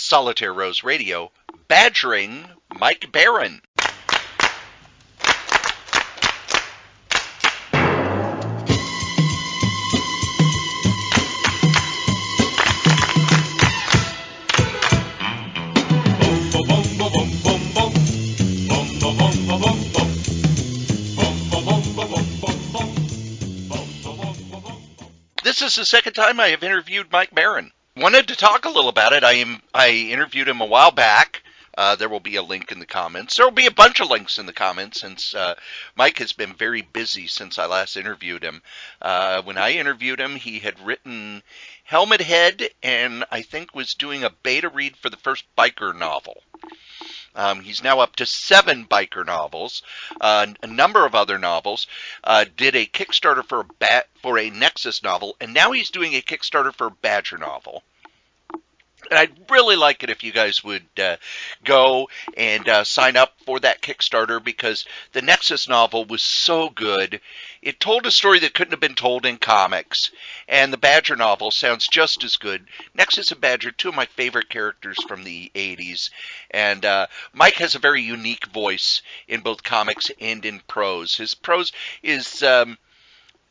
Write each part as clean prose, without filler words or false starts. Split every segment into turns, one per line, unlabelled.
Solitaire Rose Radio, Badgering Mike Barron. This is the second time I have interviewed Mike Barron. Wanted to talk a little about it. I interviewed him a while back. There will be a link in the comments. There will be a bunch of links in the comments since Mike has been very busy since I last interviewed him. When I interviewed him, he had written Helmet Head and I think was doing a beta read for the first biker novel. He's now up to 7 biker novels, a number of other novels, did a Kickstarter for a Nexus novel, and now he's doing a Kickstarter for a Badger novel. And I'd really like it if you guys would go and sign up for that Kickstarter, because the Nexus novel was so good. It told a story that couldn't have been told in comics, and the Badger novel sounds just as good. Nexus and Badger, 2 of my favorite characters from the 80s, and Mike has a very unique voice in both comics and in prose. His prose is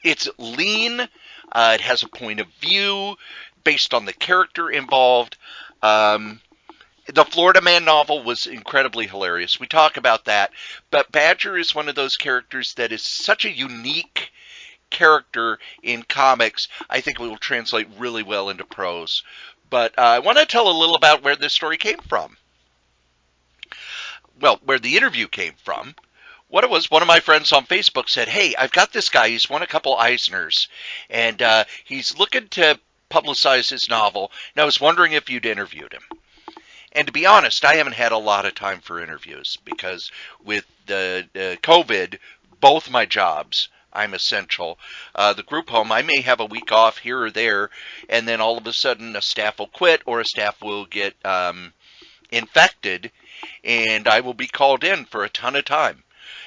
it's lean, it has a point of view based on the character involved. The Florida Man novel was incredibly hilarious. We talk about that. But Badger is one of those characters that is such a unique character in comics. I think it will translate really well into prose. But I want to tell a little about where this story came from. Well, where the interview came from. What it was, one of my friends on Facebook said, "Hey, I've got this guy. He's won a couple Eisners. And he's looking to publicize his novel, and I was wondering if you'd interviewed him." And to be honest, I haven't had a lot of time for interviews, because with the COVID, both my jobs, I'm essential. The group home, I may have a week off here or there, and then all of a sudden a staff will quit or a staff will get infected, and I will be called in for a ton of time.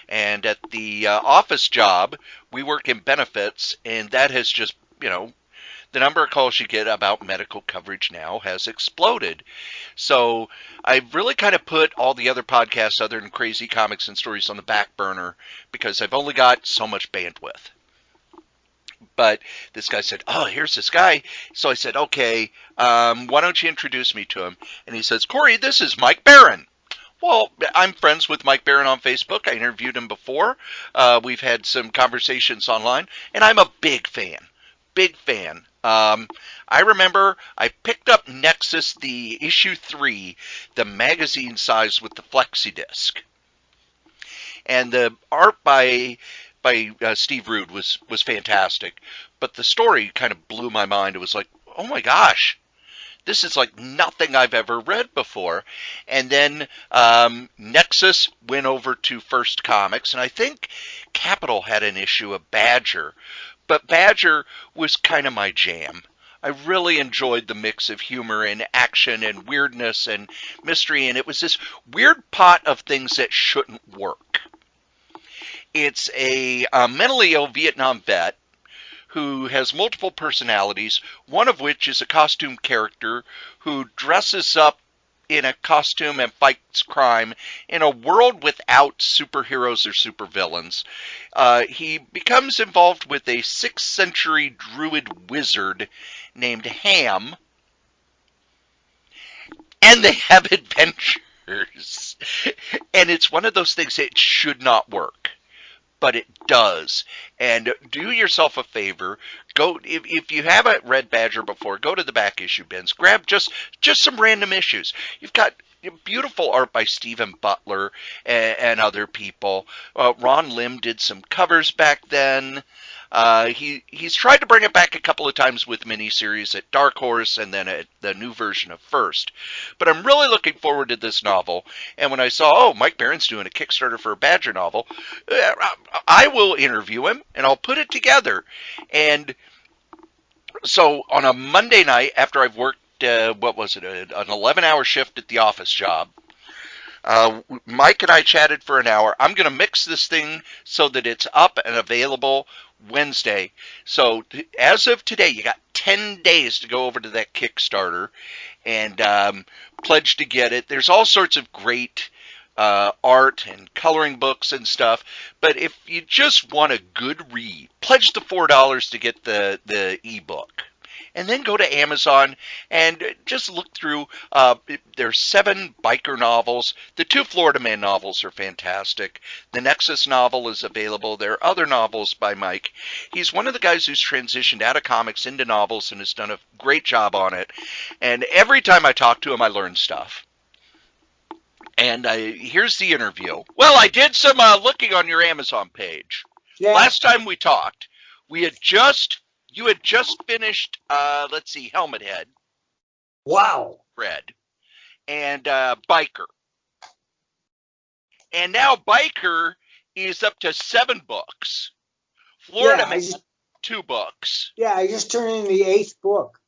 And at the office job, we work in benefits, and that has just, the number of calls you get about medical coverage now has exploded. So I've really kind of put all the other podcasts other than Crazy Comics and Stories on the back burner, because I've only got so much bandwidth. But this guy said, "Oh, here's this guy." So I said, "Okay, why don't you introduce me to him?" And he says, "Cory, this is Mike Barron." Well, I'm friends with Mike Barron on Facebook. I interviewed him before. We've had some conversations online, and I'm a big fan. Big fan. I remember I picked up Nexus, the issue 3, the magazine size with the flexi disc, and the art by Steve Rude was fantastic. But the story kind of blew my mind. It was like, oh my gosh, this is like nothing I've ever read before. And then Nexus went over to First Comics, and I think Capital had an issue of Badger. But Badger was kind of my jam. I really enjoyed the mix of humor and action and weirdness and mystery, and it was this weird pot of things that shouldn't work. It's a mentally ill Vietnam vet who has multiple personalities, one of which is a costume character who dresses up in a costume and fights crime in a world without superheroes or supervillains. He becomes involved with a 6th century druid wizard named Ham, and they have adventures. And it's one of those things that should not work, but it does. And do yourself a favor. Go, if you haven't read Badger before, go to the back issue bins. Grab just some random issues. You've got beautiful art by Stephen Butler and other people. Ron Lim did some covers back then. He's tried to bring it back a couple of times with miniseries at Dark Horse and then at the new version of First. But I'm really looking forward to this novel. And when I saw, Mike Barron's doing a Kickstarter for a Badger novel, I will interview him and I'll put it together. And so on a Monday night after I've worked, an 11-hour shift at the office job, Mike and I chatted for an hour. I'm going to mix this thing so that it's up and available Wednesday. So as of today, you got 10 days to go over to that Kickstarter and pledge to get it. There's all sorts of great art and coloring books and stuff. But if you just want a good read, pledge the $4 to get the ebook. And then go to Amazon and just look through. There's 7 biker novels. The 2 Florida Man novels are fantastic. The Nexus novel is available. There are other novels by Mike. He's one of the guys who's transitioned out of comics into novels and has done a great job on it. And every time I talk to him, I learn stuff. And here's the interview. Well, I did some looking on your Amazon page. Yeah. Last time we talked, you had just finished, let's see, Helmet Head.
Wow.
Red. And Biker. And now Biker is up to 7 books. Florida Man, 2 books.
Yeah, I just turned in the 8th book.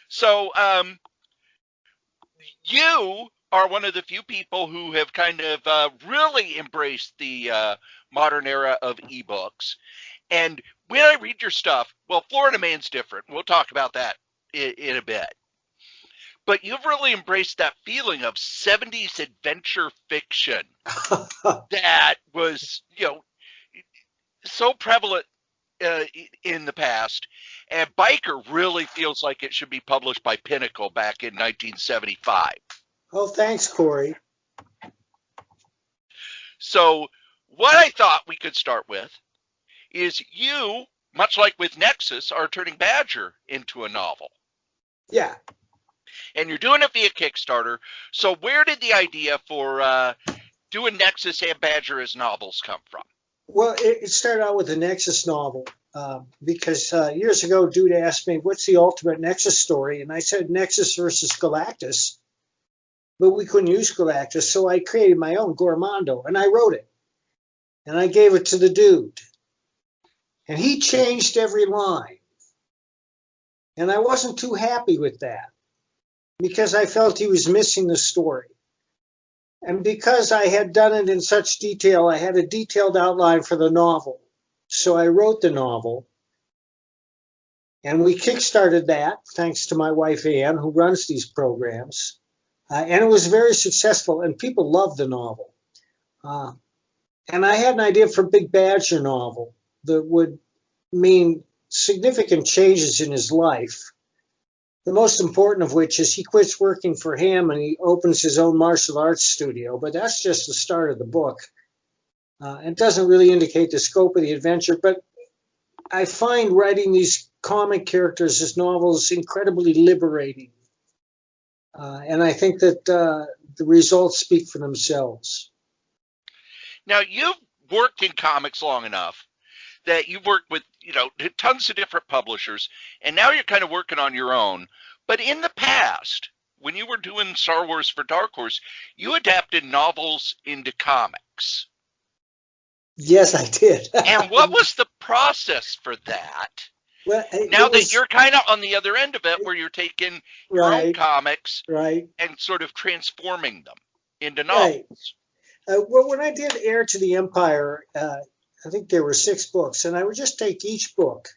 So, you are one of the few people who have kind of really embraced the modern era of ebooks. And when I read your stuff, well, Florida Man's different. We'll talk about that in a bit. But you've really embraced that feeling of 70s adventure fiction that was, so prevalent in the past. And Biker really feels like it should be published by Pinnacle back in 1975.
Oh, thanks, Cory.
So what I thought we could start with is you, much like with Nexus, are turning Badger into a novel.
Yeah.
And you're doing it via Kickstarter. So where did the idea for doing Nexus and Badger as novels come from?
Well, it started out with a Nexus novel because years ago, dude asked me, what's the ultimate Nexus story? And I said Nexus versus Galactus. But we couldn't use Galactus, so I created my own, Gormondo, and I wrote it. And I gave it to the dude. And he changed every line. And I wasn't too happy with that because I felt he was missing the story. And because I had done it in such detail, I had a detailed outline for the novel. So I wrote the novel. And we kickstarted that, thanks to my wife, Ann, who runs these programs. And it was very successful, and people loved the novel. And I had an idea for a Big Badger novel that would mean significant changes in his life. The most important of which is he quits working for him and he opens his own martial arts studio. But that's just the start of the book. It doesn't really indicate the scope of the adventure, but I find writing these comic characters as novels incredibly liberating. And I think that the results speak for themselves.
Now, you've worked in comics long enough that you've worked with, tons of different publishers, and now you're kind of working on your own. But in the past, when you were doing Star Wars for Dark Horse, you adapted novels into comics.
Yes, I did.
And what was the process for that?
Well,
now that you're kind of on the other end of it, where you're taking your own comics and sort of transforming them into novels.
Well, when I did Heir to the Empire, I think there were 6 books, and I would just take each book,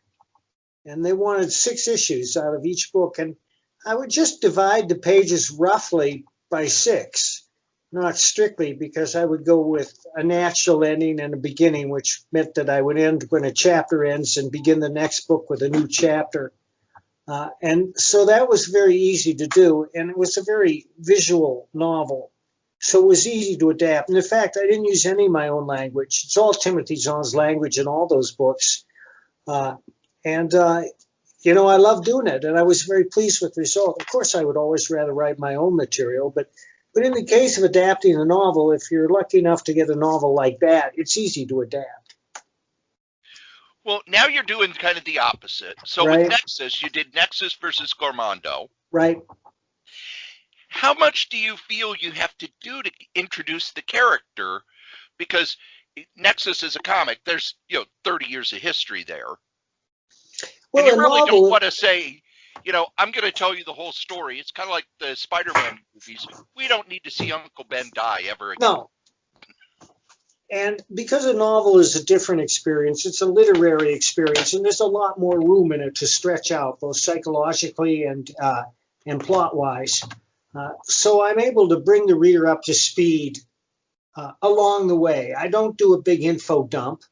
and they wanted 6 issues out of each book, and I would just divide the pages roughly by 6. Not strictly, because I would go with a natural ending and a beginning, which meant that I would end when a chapter ends and begin the next book with a new chapter. And so that was very easy to do, and it was a very visual novel. So it was easy to adapt. And in fact, I didn't use any of my own language. It's all Timothy Zahn's language in all those books. I love doing it, and I was very pleased with the result. Of course, I would always rather write my own material, but in the case of adapting a novel, if you're lucky enough to get a novel like that, it's easy to adapt.
Well, now you're doing kind of the opposite. So with Nexus, you did Nexus versus Gormondo.
Right.
How much do you feel you have to do to introduce the character? Because Nexus is a comic. There's 30 years of history there. Well, and you really don't want to say, I'm going to tell you the whole story. It's kind of like the Spider-Man movies. We don't need to see Uncle Ben die ever again.
No. And because a novel is a different experience, it's a literary experience, and there's a lot more room in it to stretch out, both psychologically and and plot-wise. So I'm able to bring the reader up to speed along the way. I don't do a big info dump.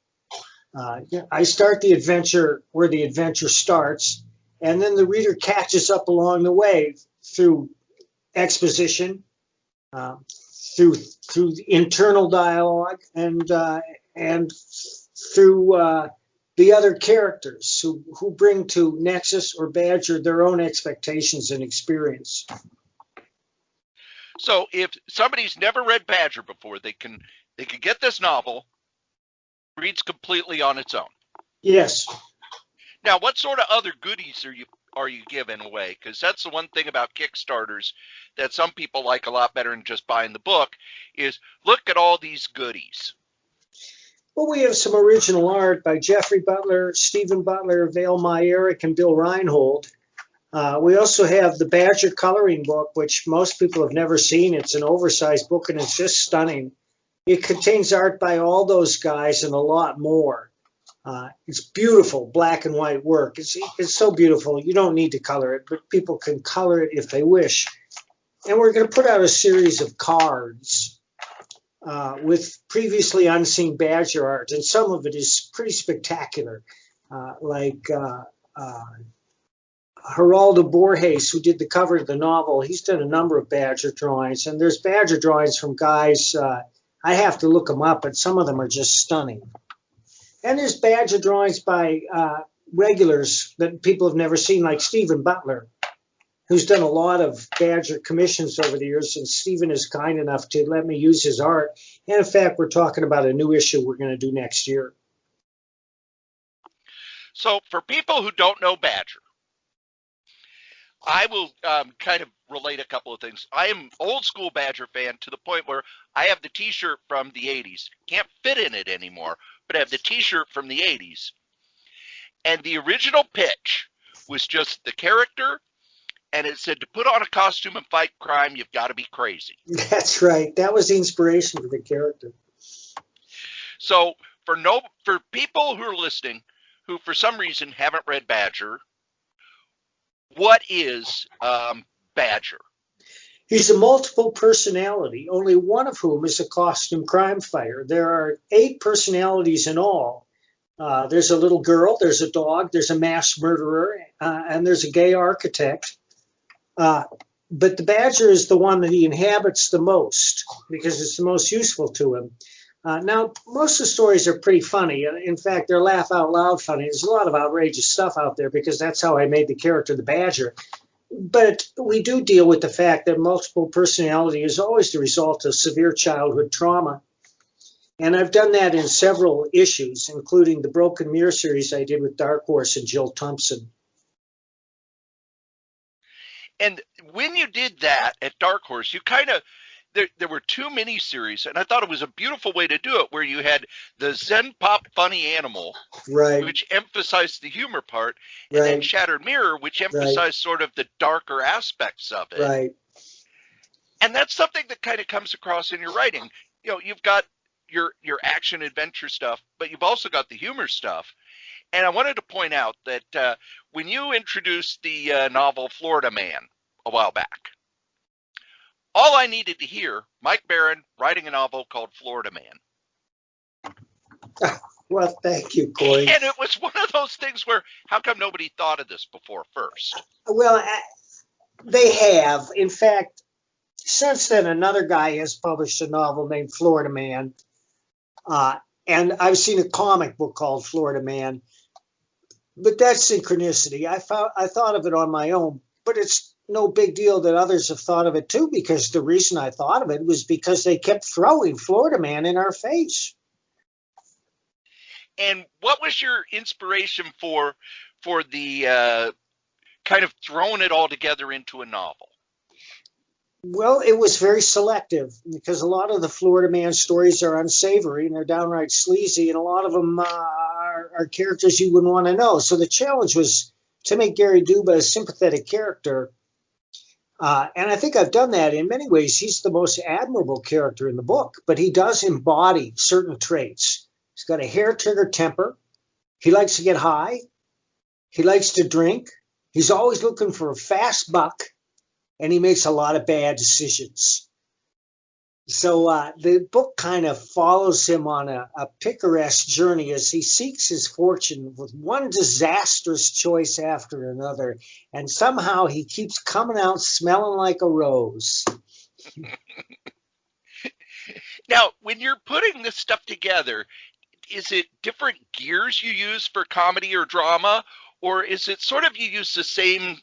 I start the adventure where the adventure starts, and then the reader catches up along the way through exposition, through internal dialogue, and through the other characters who bring to Nexus or Badger their own expectations and experience.
So if somebody's never read Badger before, they can get this novel. Reads completely on its own.
Yes.
Now, what sort of other goodies are you giving away? Because that's the one thing about Kickstarters that some people like a lot better than just buying the book is look at all these goodies.
Well, we have some original art by Jeffrey Butler, Stephen Butler, Vale Myerick, and Bill Reinhold. We also have the Badger coloring book, which most people have never seen. It's an oversized book, and it's just stunning. It contains art by all those guys and a lot more. It's beautiful black and white work. It's so beautiful. You don't need to color it, but people can color it if they wish. And we're going to put out a series of cards with previously unseen Badger art, and some of it is pretty spectacular, like Geraldo Borges, who did the cover of the novel. He's done a number of Badger drawings, and there's Badger drawings from guys. I have to look them up, but some of them are just stunning. And there's Badger drawings by regulars that people have never seen, like Stephen Butler, who's done a lot of Badger commissions over the years, and Stephen is kind enough to let me use his art. And in fact, we're talking about a new issue we're going to do next year.
So for people who don't know Badger, I will kind of relate a couple of things. I am old school Badger fan to the point where I have the t-shirt from the 80s. Can't fit in it anymore, but I have the t-shirt from the 80s. And the original pitch was just the character, and it said to put on a costume and fight crime, you've got to be crazy.
That's right. That was the inspiration for the character.
So for people who are listening who for some reason haven't read Badger, what is Badger?
He's a multiple personality, only one of whom is a costume crime fighter. There are 8 personalities in all. There's a little girl, there's a dog, there's a mass murderer, and there's a gay architect. But the Badger is the one that he inhabits the most because it's the most useful to him. Now, most of the stories are pretty funny. In fact, they're laugh out loud funny. There's a lot of outrageous stuff out there because that's how I made the character the Badger. But we do deal with the fact that multiple personality is always the result of severe childhood trauma. And I've done that in several issues, including the Broken Mirror series I did with Dark Horse and Jill Thompson.
And when you did that at Dark Horse, you kind of, there were 2 miniseries, and I thought it was a beautiful way to do it, where you had the Zen Pop funny animal,
right,
which emphasized the humor part, and then Shattered Mirror, which emphasized sort of the darker aspects of it.
Right.
And that's something that kind of comes across in your writing. You know, you've got your action adventure stuff, but you've also got the humor stuff. And I wanted to point out that when you introduced the novel Florida Man a while back, all I needed to hear, Mike Barron writing a novel called Florida Man.
Well, thank you, Cory.
And it was one of those things where, how come nobody thought of this before first?
Well, they have. In fact, since then, another guy has published a novel named Florida Man. And I've seen a comic book called Florida Man. But that's synchronicity. I thought of it on my own, but it's no big deal that others have thought of it too, because the reason I thought of it was because they kept throwing Florida Man in our face.
And what was your inspiration for the kind of throwing it all together into a novel?
Well, it was very selective because a lot of the Florida Man stories are unsavory and they're downright sleazy, and a lot of them are characters you wouldn't want to know. So the challenge was to make Gary Duba a sympathetic character. And I think I've done that in many ways. He's the most admirable character in the book, but he does embody certain traits. He's got a hair-trigger temper. He likes to get high. He likes to drink. He's always looking for a fast buck. and he makes a lot of bad decisions. So the book kind of follows him on a picaresque journey as he seeks his fortune with one disastrous choice after another, and somehow he keeps coming out smelling like a rose.
Now, when you're putting this stuff together, is it different gears you use for comedy or drama, or is it sort of you use the same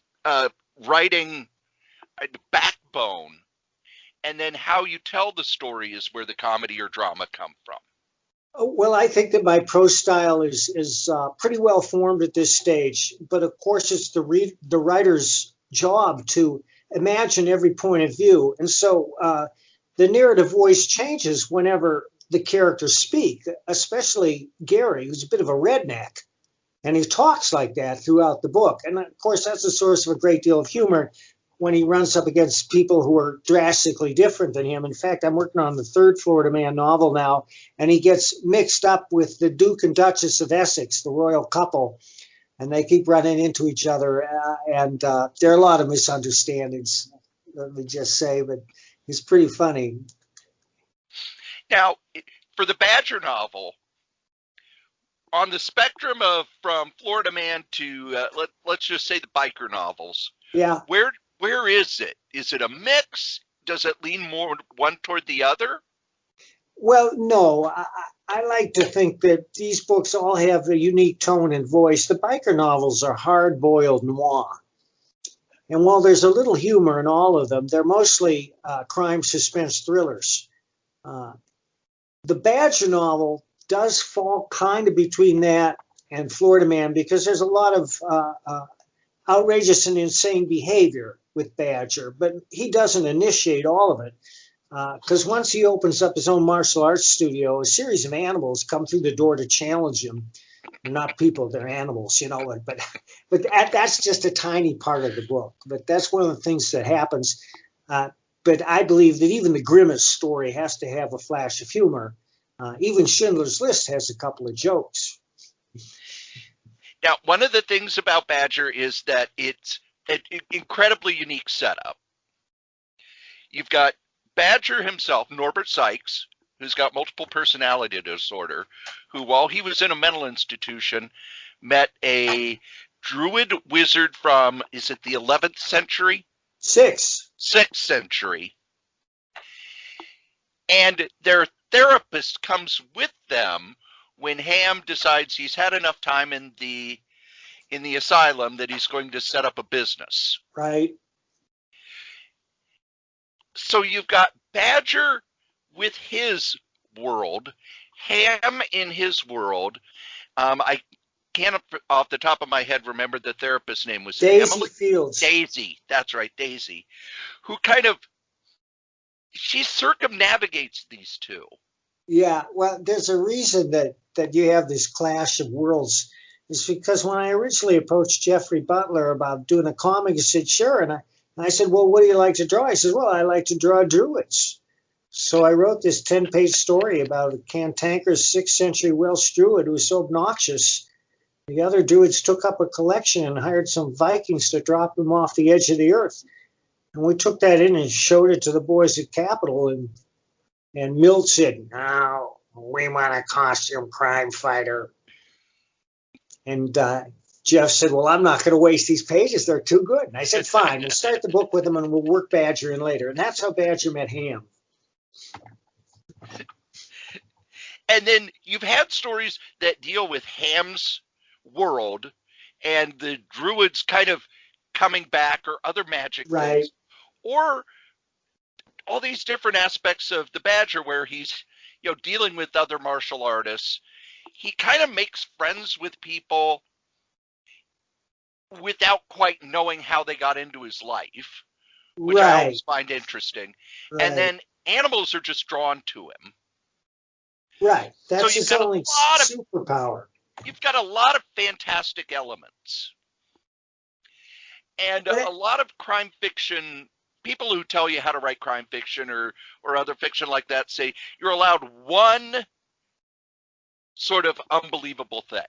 writing backbone, and then how you tell the story is where the comedy or drama come from?
Well, I think that my prose style is pretty well formed at this stage, but of course it's the writer's job to imagine every point of view, and so the narrative voice changes whenever the characters speak, especially Gary, who's a bit of a redneck, and he talks like that throughout the book. And of course, that's a source of a great deal of humor when he runs up against people who are drastically different than him. In fact, I'm working on the third Florida Man novel now, and he gets mixed up with the Duke and Duchess of Essex, the royal couple, and they keep running into each other. And there are a lot of misunderstandings, let me just say, but it's pretty funny.
Now, for the Badger novel, on the spectrum of from Florida Man to let's just say the biker novels,
Yeah.
Where is it? Is it a mix? Does it lean more one toward the other?
Well, no. I like to think that these books all have a unique tone and voice. The biker novels are hard-boiled noir. And while there's a little humor in all of them, they're mostly crime suspense thrillers. The Badger novel does fall kind of between that and Florida Man because there's a lot of outrageous and insane behavior with Badger, but he doesn't initiate all of it. Because once he opens up his own martial arts studio, a series of animals come through the door to challenge him. They're not people, they're animals, you know. But that's just a tiny part of the book. But that's one of the things that happens. But I believe that even the grimmest story has to have a flash of humor. Even Schindler's List has a couple of jokes.
Now, one of the things about Badger is that it's an incredibly unique setup. You've got Badger himself, Norbert Sykes, who's got multiple personality disorder, who, while he was in a mental institution, met a druid wizard from, is it the 11th century? 6th century. And their therapist comes with them when Ham decides he's had enough time in the asylum that he's going to set up a business.
Right.
So you've got Badger with his world, Ham in his world. I can't off the top of my head remember the therapist's name. Was
Daisy
Emily
Fields.
Daisy, that's right, Daisy, who kind of she circumnavigates these two.
Yeah, well, there's a reason that you have this clash of worlds. It's because when I originally approached Jeffrey Butler about doing a comic, he said, sure. And I said, well, what do you like to draw? He said, well, I like to draw druids. So I wrote this 10-page story about a cantankerous 6th century Welsh druid who was so obnoxious. The other druids took up a collection and hired some Vikings to drop him off the edge of the earth. And we took that in and showed it to the boys at Capitol. And Milt said, no, we want a costume crime fighter. And Jeff said, well, I'm not going to waste these pages. They're too good. And I said, fine, we'll start the book with them and we'll work Badger in later. And that's how Badger met Ham.
And then you've had stories that deal with Ham's world and the druids kind of coming back or other magic things. Or all these different aspects of the Badger where he's, dealing with other martial artists. He kind of makes friends with people without quite knowing how they got into his life, which I always find interesting. Right. And then animals are just drawn to him.
Right. That's his only superpower.
You've got a lot of fantastic elements. And a lot of crime fiction, people who tell you how to write crime fiction or other fiction like that say you're allowed one sort of unbelievable thing.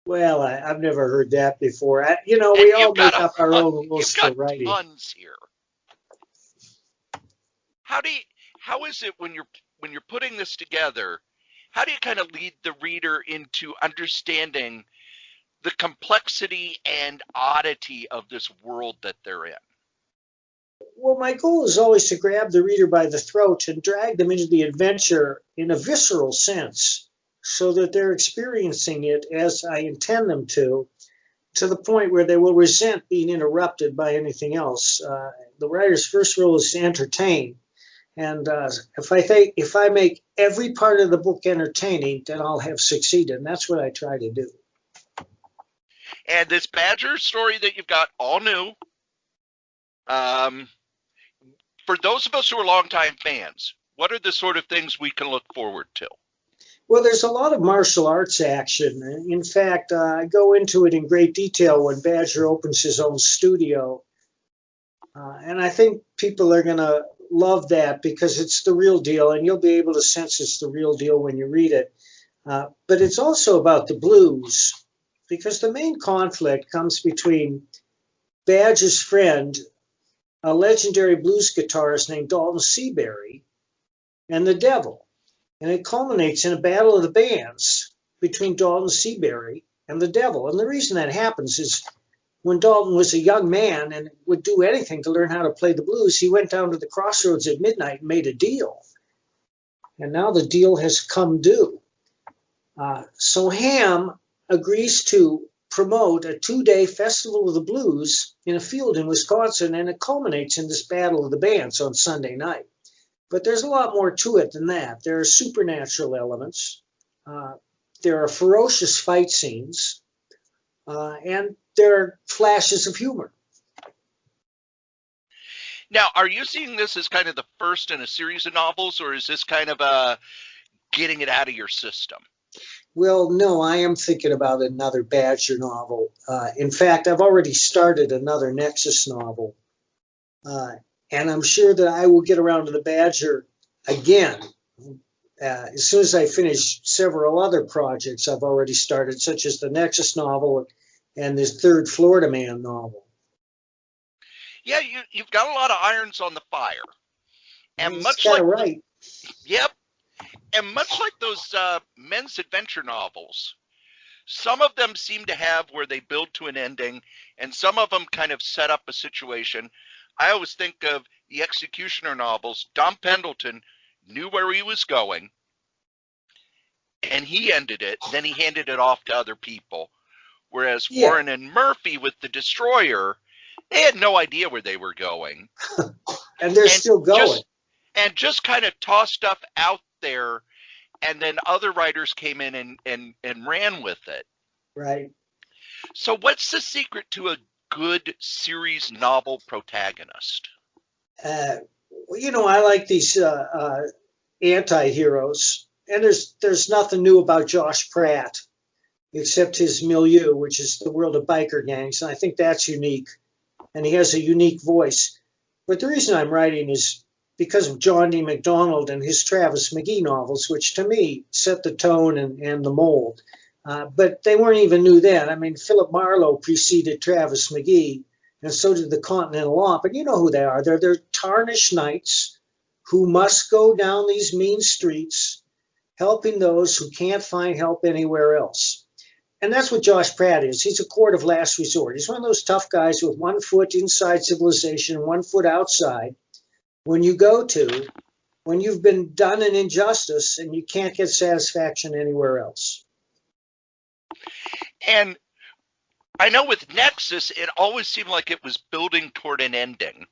Well, I've never heard that before. We all make up our own rules for writing.
Tons here. how is it when you're putting this together? How do you kind of lead the reader into understanding the complexity and oddity of this world that they're in?
Well, my goal is always to grab the reader by the throat and drag them into the adventure in a visceral sense so that they're experiencing it as I intend them to the point where they will resent being interrupted by anything else. The writer's first role is to entertain. And if I make every part of the book entertaining, then I'll have succeeded. And that's what I try to do.
And this Badger story that you've got, all new. For those of us who are longtime fans, what are the sort of things we can look forward to?
Well, there's a lot of martial arts action. In fact, I go into it in great detail when Badger opens his own studio. And I think people are going to love that because it's the real deal, and you'll be able to sense it's the real deal when you read it. But it's also about the blues, because the main conflict comes between Badger's friend, a legendary blues guitarist named Dalton Seabury, and the devil. And it culminates in a battle of the bands between Dalton Seabury and the devil. And the reason that happens is when Dalton was a young man and would do anything to learn how to play the blues, he went down to the crossroads at midnight and made a deal. And now the deal has come due. So Ham agrees to promote a 2-day festival of the blues in a field in Wisconsin, and it culminates in this battle of the bands on Sunday night. But there's a lot more to it than that. There are supernatural elements. There are ferocious fight scenes. And there are flashes of humor.
Now, are you seeing this as kind of the first in a series of novels, or is this kind of getting it out of your system?
Well, no, I am thinking about another Badger novel. In fact, I've already started another Nexus novel. And I'm sure that I will get around to the Badger again. As soon as I finish several other projects I've already started, such as the Nexus novel and this third Florida Man novel.
Yeah, you've got a lot of irons on the fire. And much
like right.
Yep. And much like those men's adventure novels, some of them seem to have where they build to an ending, and some of them kind of set up a situation. I always think of the Executioner novels. Don Pendleton knew where he was going, and he ended it. Then he handed it off to other people. Whereas Warren and Murphy with the Destroyer, they had no idea where they were going.
And they're still going.
Just kind of tossed stuff out there, and then other writers came in and ran with it.
Right.
So what's the secret to a good series novel protagonist?
I like these anti-heroes, and there's nothing new about Josh Pratt except his milieu, which is the world of biker gangs, and I think that's unique, and he has a unique voice. But the reason I'm writing is because of John D. MacDonald and his Travis McGee novels, which to me set the tone and the mold. But they weren't even new then. I mean, Philip Marlowe preceded Travis McGee, and so did the Continental Law. But you know who they are. They're tarnished knights who must go down these mean streets, helping those who can't find help anywhere else. And that's what Josh Pratt is. He's a court of last resort. He's one of those tough guys with one foot inside civilization and one foot outside. When you've been done an injustice and you can't get satisfaction anywhere else.
And I know with Nexus, it always seemed like it was building toward an ending,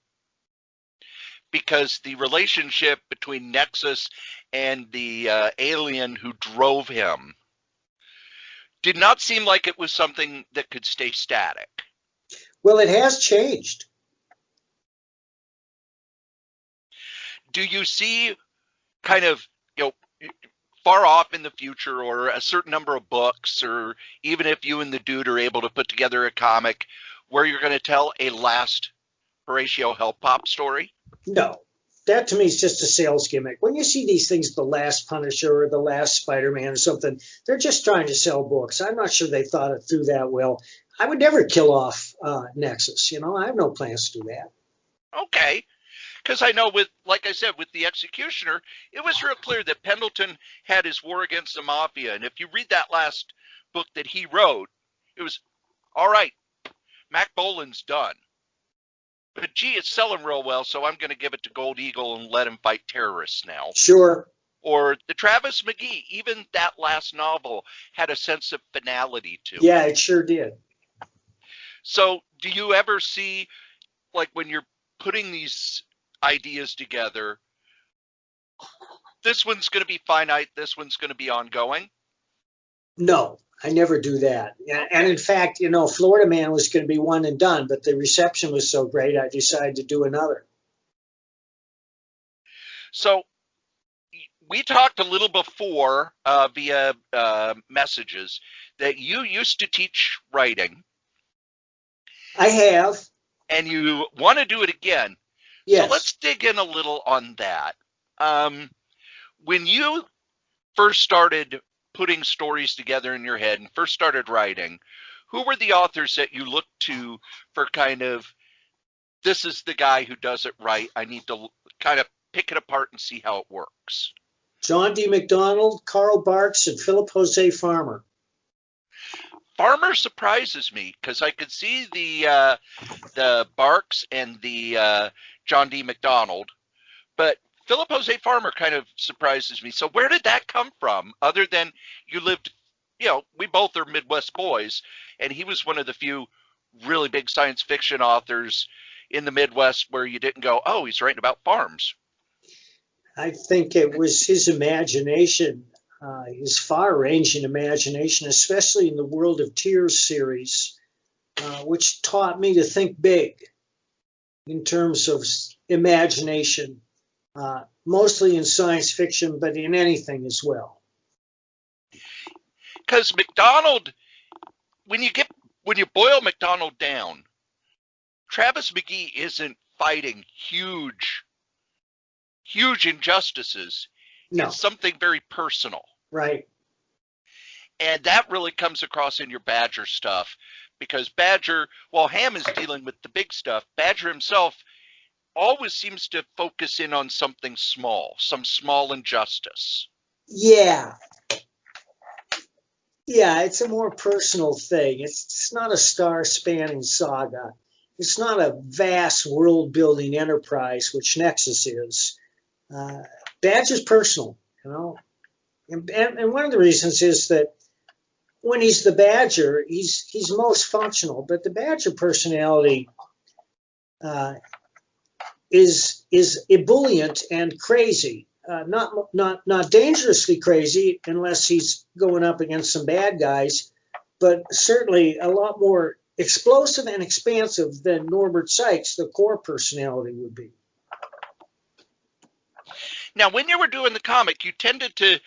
because the relationship between Nexus and the alien who drove him did not seem like it was something that could stay static.
Well, it has changed.
Do you see kind of, far off in the future, or a certain number of books, or even if you and the dude are able to put together a comic where you're going to tell a last Horatio Helpop story?
No, that to me is just a sales gimmick. When you see these things, The Last Punisher or The Last Spider-Man or something, they're just trying to sell books. I'm not sure they thought it through that well. I would never kill off Nexus. I have no plans to do that.
Okay. Because I know with, like I said, with The Executioner, it was real clear that Pendleton had his war against the mafia. And if you read that last book that he wrote, it was, all right, Mac Bolan's done. But gee, it's selling real well, so I'm going to give it to Gold Eagle and let him fight terrorists now.
Sure.
Or the Travis McGee, even that last novel had a sense of finality to it.
Yeah, it sure did.
So do you ever see, like when you're putting these ideas together, this one's going to be finite, this one's going to be ongoing?
No, I never do that. And in fact, Florida Man was going to be one and done, but the reception was so great, I decided to do another.
So we talked a little before via messages that you used to teach writing.
I have.
And you want to do it again.
Yes.
So let's dig in a little on that. When you first started putting stories together in your head and first started writing, who were the authors that you looked to for kind of, this is the guy who does it right, I need to kind of pick it apart and see how it works?
John D. MacDonald, Carl Barks, and Philip Jose Farmer.
Farmer surprises me because I could see the Barks and the John D. MacDonald, but Philip Jose Farmer kind of surprises me. So where did that come from? Other than you lived, we both are Midwest boys, and he was one of the few really big science fiction authors in the Midwest where you didn't go, oh, he's writing about farms.
I think it was his imagination, his far-ranging imagination, especially in the World of Tears series, which taught me to think big in terms of imagination, mostly in science fiction, but in anything as well.
Because MacDonald, when you boil MacDonald down, Travis McGee isn't fighting huge injustices.
No.
It's something very personal.
Right.
And that really comes across in your Badger stuff, because Badger, while Ham is dealing with the big stuff, Badger himself always seems to focus in on something small, some small injustice.
Yeah. Yeah, it's a more personal thing. It's not a star-spanning saga. It's not a vast world-building enterprise, which Nexus is. Badger's personal, And one of the reasons is that when he's the Badger, he's most functional, but the Badger personality is ebullient and crazy. Not dangerously crazy unless he's going up against some bad guys, but certainly a lot more explosive and expansive than Norbert Sykes, the core personality, would be.
Now, when you were doing the comic, you tended to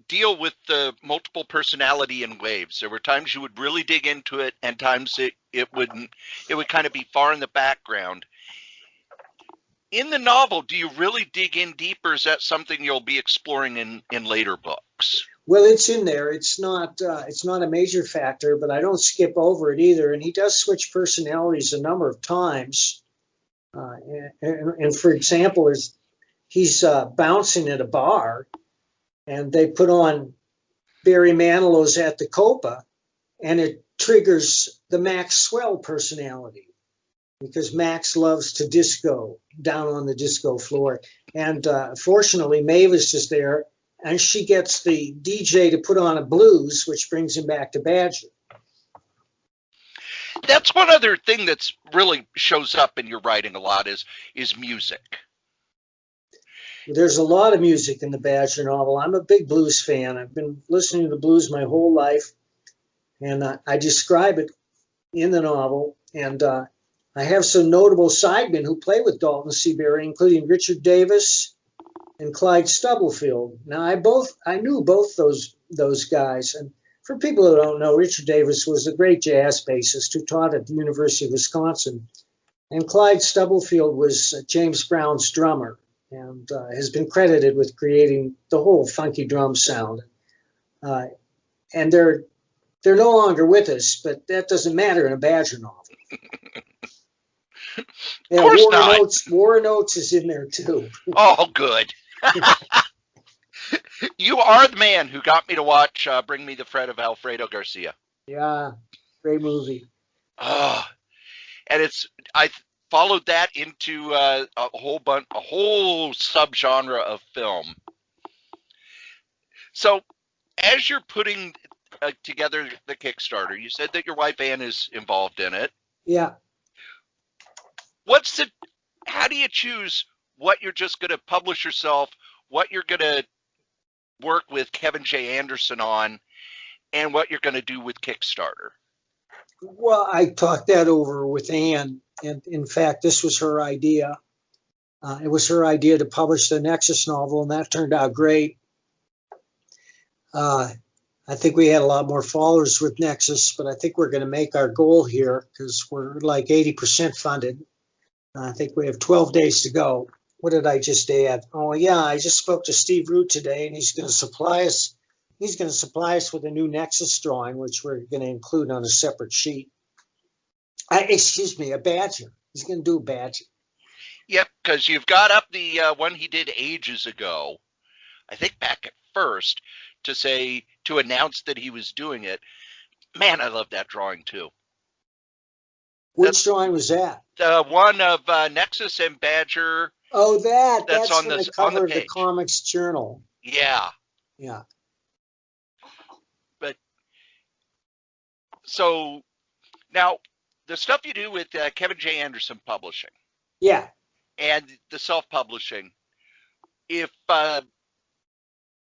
deal with the multiple personality in waves. There were times you would really dig into it, and times it would kind of be far in the background. In the novel, do you really dig in deeper? Is that something you'll be exploring in later books?
Well, it's in there. It's not a major factor, but I don't skip over it either. And he does switch personalities a number of times. And for example, he's bouncing at a bar, and they put on Barry Manilow's At the Copa, and it triggers the Max Swell personality, because Max loves to disco down on the disco floor. And fortunately, Mavis is there, and she gets the DJ to put on a blues, which brings him back to Badger.
That's one other thing that's really shows up in your writing a lot is music.
There's a lot of music in the Badger novel. I'm a big blues fan. I've been listening to the blues my whole life, and I describe it in the novel. And I have some notable sidemen who play with Dalton Seabury, including Richard Davis and Clyde Stubblefield. Now, I knew both those guys. And for people who don't know, Richard Davis was a great jazz bassist who taught at the University of Wisconsin. And Clyde Stubblefield was James Brown's drummer, and has been credited with creating the whole funky drum sound. And they're no longer with us, but that doesn't matter in a Badger novel. Yeah,
course not.
War and Oates is in there too.
Oh, good. You are the man who got me to watch Bring Me the Fred of Alfredo Garcia.
Yeah, great movie.
Oh, and I followed that into a whole subgenre of film. So as you're putting together the Kickstarter, you said that your wife Ann is involved in it.
Yeah.
How do you choose what you're just going to publish yourself, what you're going to work with Kevin J. Anderson on, and what you're going to do with Kickstarter?
Well, I talked that over with Ann, and in fact, this was her idea. It was her idea to publish the Nexus novel, and that turned out great. I think we had a lot more followers with Nexus, but I think we're going to make our goal here because we're like 80% funded. I think we have 12 days to go. What did I just add? Oh yeah, I just spoke to Steve Root today, and he's going to supply us. He's going to supply us with a new Nexus drawing, which we're going to include on a separate sheet. Excuse me, a badger. He's going to do a badger.
Yep, because you've got up the one he did ages ago, I think back at first, to announce that he was doing it. Man, I love that drawing too.
Which drawing was that?
The one of Nexus and Badger.
Oh, that's
on
the cover of the Comics Journal.
Yeah.
Yeah.
But so now the stuff you do with Kevin J. Anderson Publishing.
Yeah.
And the self-publishing.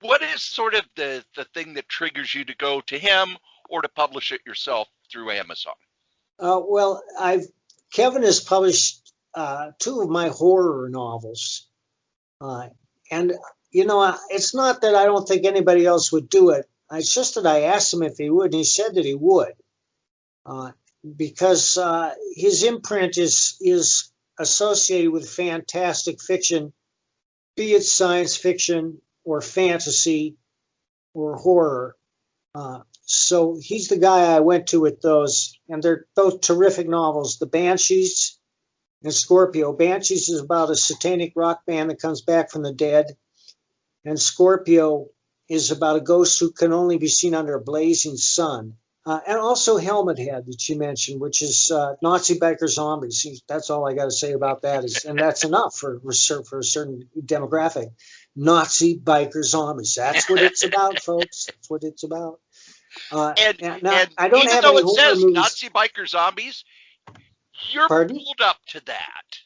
What is sort of the thing that triggers you to go to him or to publish it yourself through Amazon?
Well, Kevin has published 2 of my horror novels, and it's not that I don't think anybody else would do it. It's just that I asked him if he would, and he said that he would, because his imprint is associated with fantastic fiction, be it science fiction or fantasy or horror. So he's the guy I went to with those, and they're both terrific novels. The Banshees and Scorpio. Banshees is about a satanic rock band that comes back from the dead, and Scorpio is about a ghost who can only be seen under a blazing sun. And also Helmet Head that you mentioned, which is Nazi biker zombies. That's all I got to say about that. And that's enough for a certain demographic. Nazi biker zombies. That's what it's about, folks. That's what it's about.
And
I don't
even
have
though
any
it says
movies.
Nazi biker zombies, you're pulled up to that,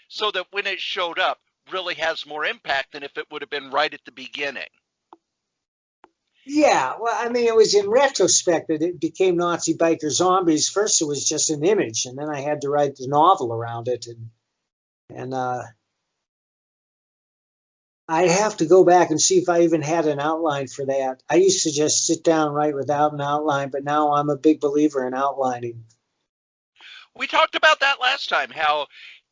so that when it showed up, really has more impact than if it would have been right at the beginning.
Yeah, well, I mean, it was in retrospect that it became Nazi biker zombies. First, it was just an image, and then I had to write the novel around it, and I'd have to go back and see if I even had an outline for that. I used to just sit down and write without an outline, but now I'm a big believer in outlining.
We talked about that last time, how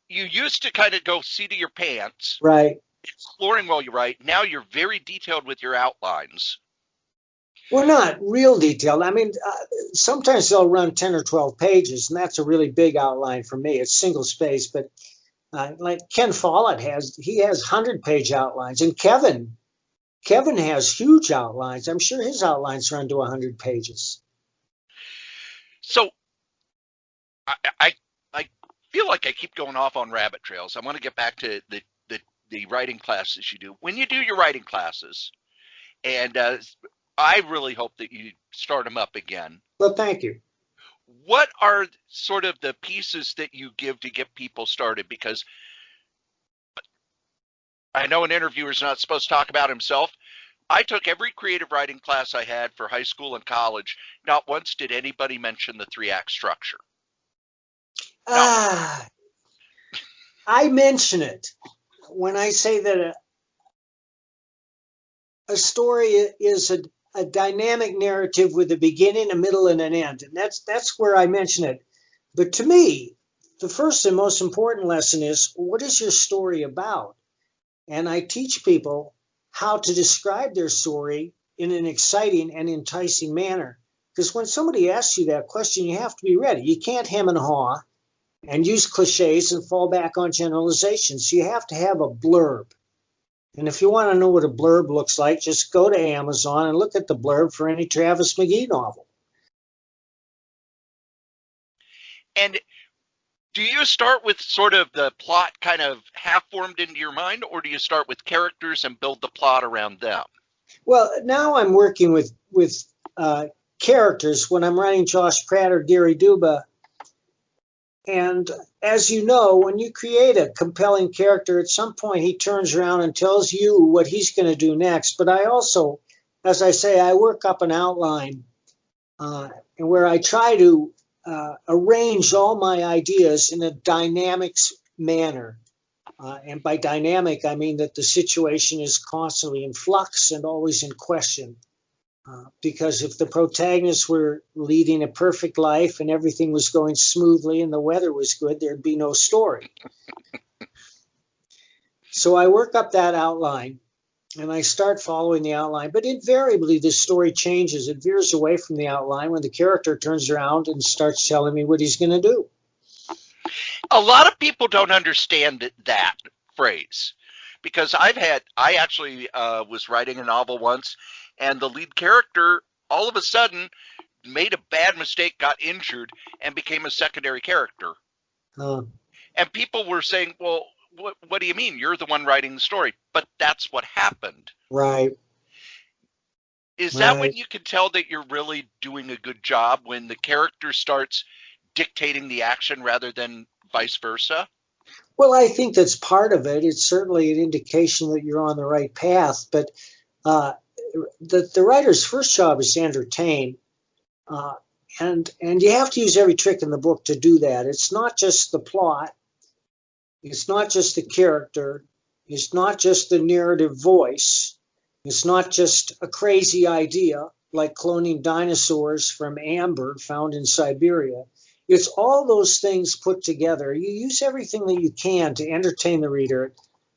you used to kind of go seat of your pants.
Right.
Exploring while you write. Now you're very detailed with your outlines.
Well, not real detailed. I mean, sometimes they'll run 10 or 12 pages, and that's a really big outline for me. It's single space, but like Ken Follett has 100-page outlines, and Kevin has huge outlines. I'm sure his outlines run to 100 pages.
So I feel like I keep going off on rabbit trails. I want to get back to the writing classes you do. When you do your writing classes, and I really hope that you start them up again.
Well, thank you.
What are sort of the pieces that you give to get people started? Because I know an interviewer is not supposed to talk about himself. I took every creative writing class I had for high school and college. Not once did anybody mention the 3-act structure. No.
I mention it when I say that a story is a dynamic narrative with a beginning, a middle, and an end. And that's where I mention it. But to me, the first and most important lesson is, what is your story about? And I teach people how to describe their story in an exciting and enticing manner. Because when somebody asks you that question, you have to be ready. You can't hem and haw. and use cliches and fall back on generalizations. So you have to have a blurb. And if you want to know what a blurb looks like, just go to Amazon and look at the blurb for any Travis McGee novel.
And do you start with sort of the plot kind of half formed into your mind, or do you start with characters and build the plot around them?
Well, now I'm working with characters when I'm writing Josh Pratt or Gary Duba. And as you know, when you create a compelling character, at some point he turns around and tells you what he's going to do next. But I also, as I say, I work up an outline where I try to arrange all my ideas in a dynamic manner. And by dynamic, I mean that the situation is constantly in flux and always in question. Because if the protagonists were leading a perfect life and everything was going smoothly and the weather was good, there'd be no story. So I work up that outline and I start following the outline. But invariably, the story changes. It veers away from the outline when the character turns around and starts telling me what he's going to do.
A lot of people don't understand that phrase, because I actually was writing a novel once, and the lead character all of a sudden made a bad mistake, got injured, and became a secondary character. And people were saying, well, what do you mean? You're the one writing the story. But that's what happened.
Right.
Is that when you can tell that you're really doing a good job, when the character starts dictating the action rather than vice versa?
Well, I think that's part of it. It's certainly an indication that you're on the right path. But the writer's first job is to entertain. And you have to use every trick in the book to do that. It's not just the plot. It's not just the character. It's not just the narrative voice. It's not just a crazy idea like cloning dinosaurs from amber found in Siberia. It's all those things put together. You use everything that you can to entertain the reader.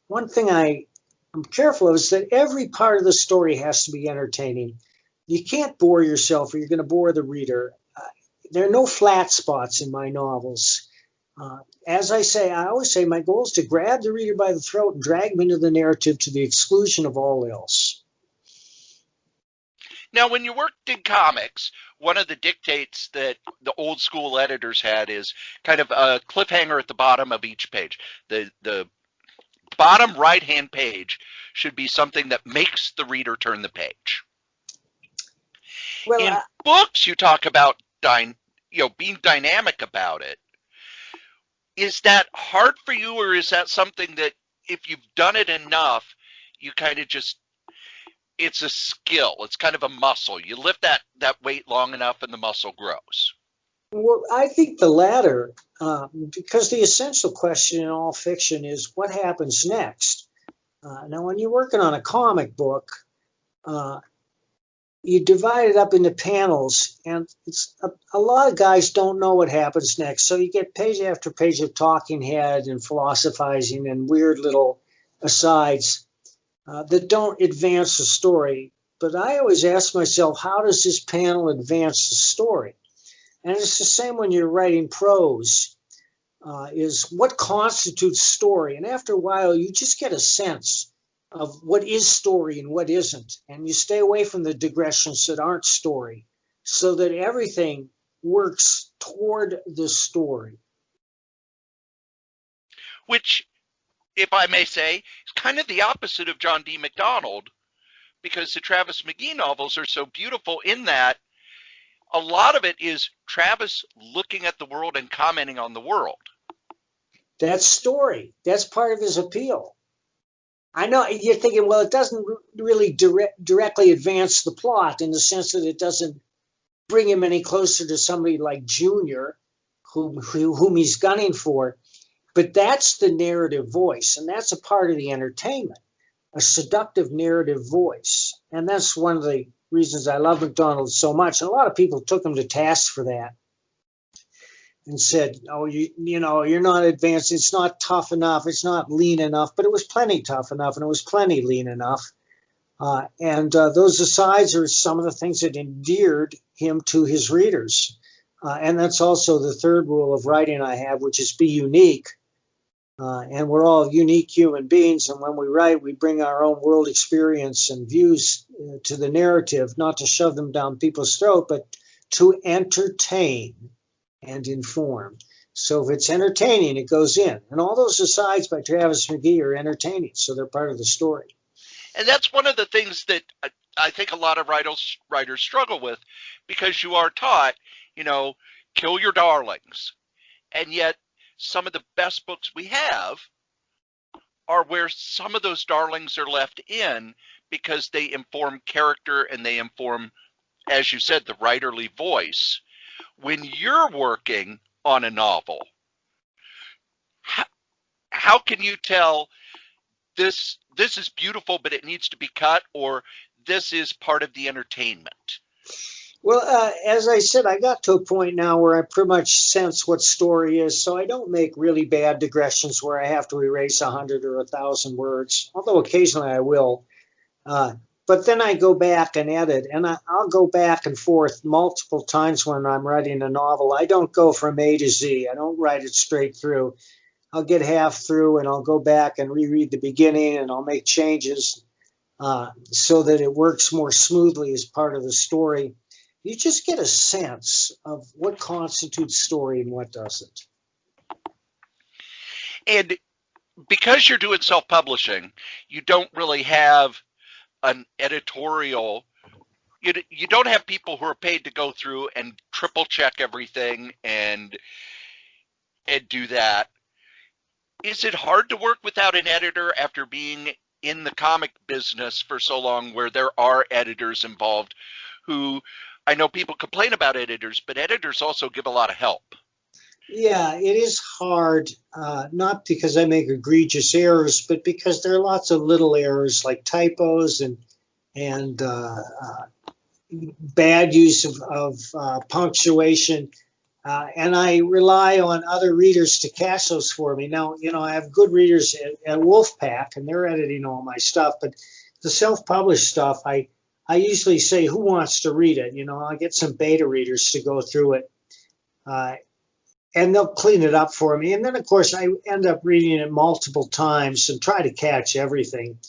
One thing I'm careful of is that every part of the story has to be entertaining. You can't bore yourself or you're going to bore the reader. There are no flat spots in my novels. As I always say, my goal is to grab the reader by the throat and drag them into the narrative to the exclusion of all else.
Now, when you worked in comics, one of the dictates that the old school editors had is kind of a cliffhanger at the bottom of each page. The bottom right-hand page should be something that makes the reader turn the page. Well, in books, you talk about being dynamic about it. Is that hard for you, or is that something that if you've done it enough, you kind of just, it's a skill, it's kind of a muscle. You lift that weight long enough and the muscle grows?
Well, I think the latter, because the essential question in all fiction is what happens next. Now, when you're working on a comic book, you divide it up into panels, and it's a lot of guys don't know what happens next. So you get page after page of talking head and philosophizing and weird little asides that don't advance the story. But I always ask myself, how does this panel advance the story? And it's the same when you're writing prose, is what constitutes story? And after a while, you just get a sense of what is story and what isn't. And you stay away from the digressions that aren't story so that everything works toward the story.
Which, if I may say, is kind of the opposite of John D. MacDonald, because the Travis McGee novels are so beautiful in that a lot of it is Travis looking at the world and commenting on the world.
That's story. That's part of his appeal. I know you're thinking, well, it doesn't really directly advance the plot in the sense that it doesn't bring him any closer to somebody like Junior, whom he's gunning for. But that's the narrative voice, and that's a part of the entertainment, a seductive narrative voice. And that's one of the reasons I love MacDonald so much. And a lot of people took him to task for that and said, oh, you're not advanced. It's not tough enough. It's not lean enough. But it was plenty tough enough, and it was plenty lean enough. And those asides are some of the things that endeared him to his readers. And that's also the third rule of writing I have, which is be unique. And we're all unique human beings. And when we write, we bring our own world experience and views to the narrative, not to shove them down people's throat, but to entertain and inform. So if it's entertaining, it goes in. And all those asides by Travis McGee are entertaining, so they're part of the story.
And that's one of the things that I think a lot of writers struggle with, because you are taught, kill your darlings. And yet some of the best books we have are where some of those darlings are left in because they inform character and they inform, as you said, the writerly voice. When you're working on a novel, how can you tell this is beautiful, but it needs to be cut, or this is part of the entertainment?
Well, as I said, I got to a point now where I pretty much sense what story is, so I don't make really bad digressions where I have to erase 100 or 1,000 words, although occasionally I will. But then I go back and edit, and I'll go back and forth multiple times when I'm writing a novel. I don't go from A to Z. I don't write it straight through. I'll get half through, and I'll go back and reread the beginning, and I'll make changes so that it works more smoothly as part of the story. You just get a sense of what constitutes story and what doesn't.
And because you're doing self-publishing, you don't really have an editorial. You don't have people who are paid to go through and triple check everything and do that. Is it hard to work without an editor after being in the comic business for so long, where there are editors involved who, I know people complain about editors, but editors also give a lot of help?
Yeah, it is hard, not because I make egregious errors, but because there are lots of little errors like typos and bad use of punctuation. And I rely on other readers to catch those for me. Now, I have good readers at Wolfpack, and they're editing all my stuff. But the self-published stuff, I usually say, who wants to read it? I'll get some beta readers to go through it. And they'll clean it up for me. And then, of course, I end up reading it multiple times and try to catch everything.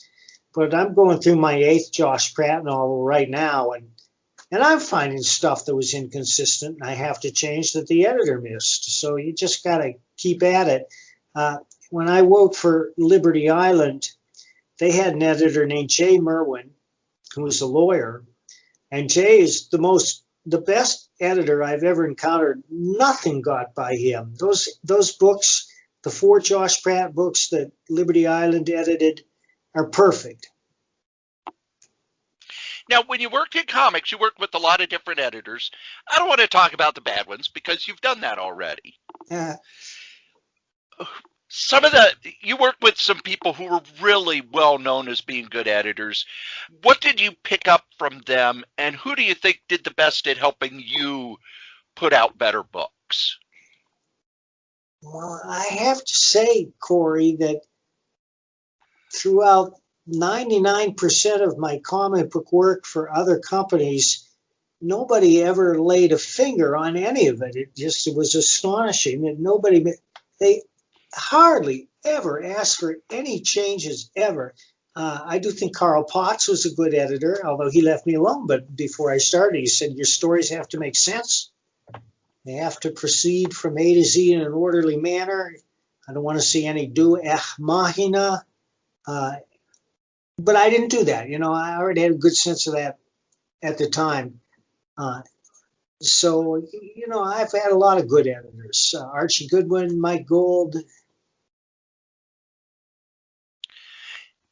But I'm going through my 8th Josh Pratt novel right now, and I'm finding stuff that was inconsistent and I have to change that the editor missed. So you just got to keep at it. When I worked for Liberty Island, they had an editor named Jay Merwin, who was a lawyer. And Jay is the best editor I've ever encountered. Nothing got by him. Those books, the 4 Josh Pratt books that Liberty Island edited, are perfect.
Now, when you work in comics, you work with a lot of different editors. I don't want to talk about the bad ones because you've done that already. You work with some people who were really well known as being good editors. What did you pick up from them, and who do you think did the best at helping you put out better books?
Well, I have to say, Cory, that throughout 99% of my comic book work for other companies, nobody ever laid a finger on any of it. It was astonishing that they hardly ever asked for any changes ever. I do think Carl Potts was a good editor, although he left me alone. But before I started, he said, your stories have to make sense. They have to proceed from A to Z in an orderly manner. I don't want to see any machina. But I didn't do that. I already had a good sense of that at the time. So, I've had a lot of good editors. Archie Goodwin, Mike Gold.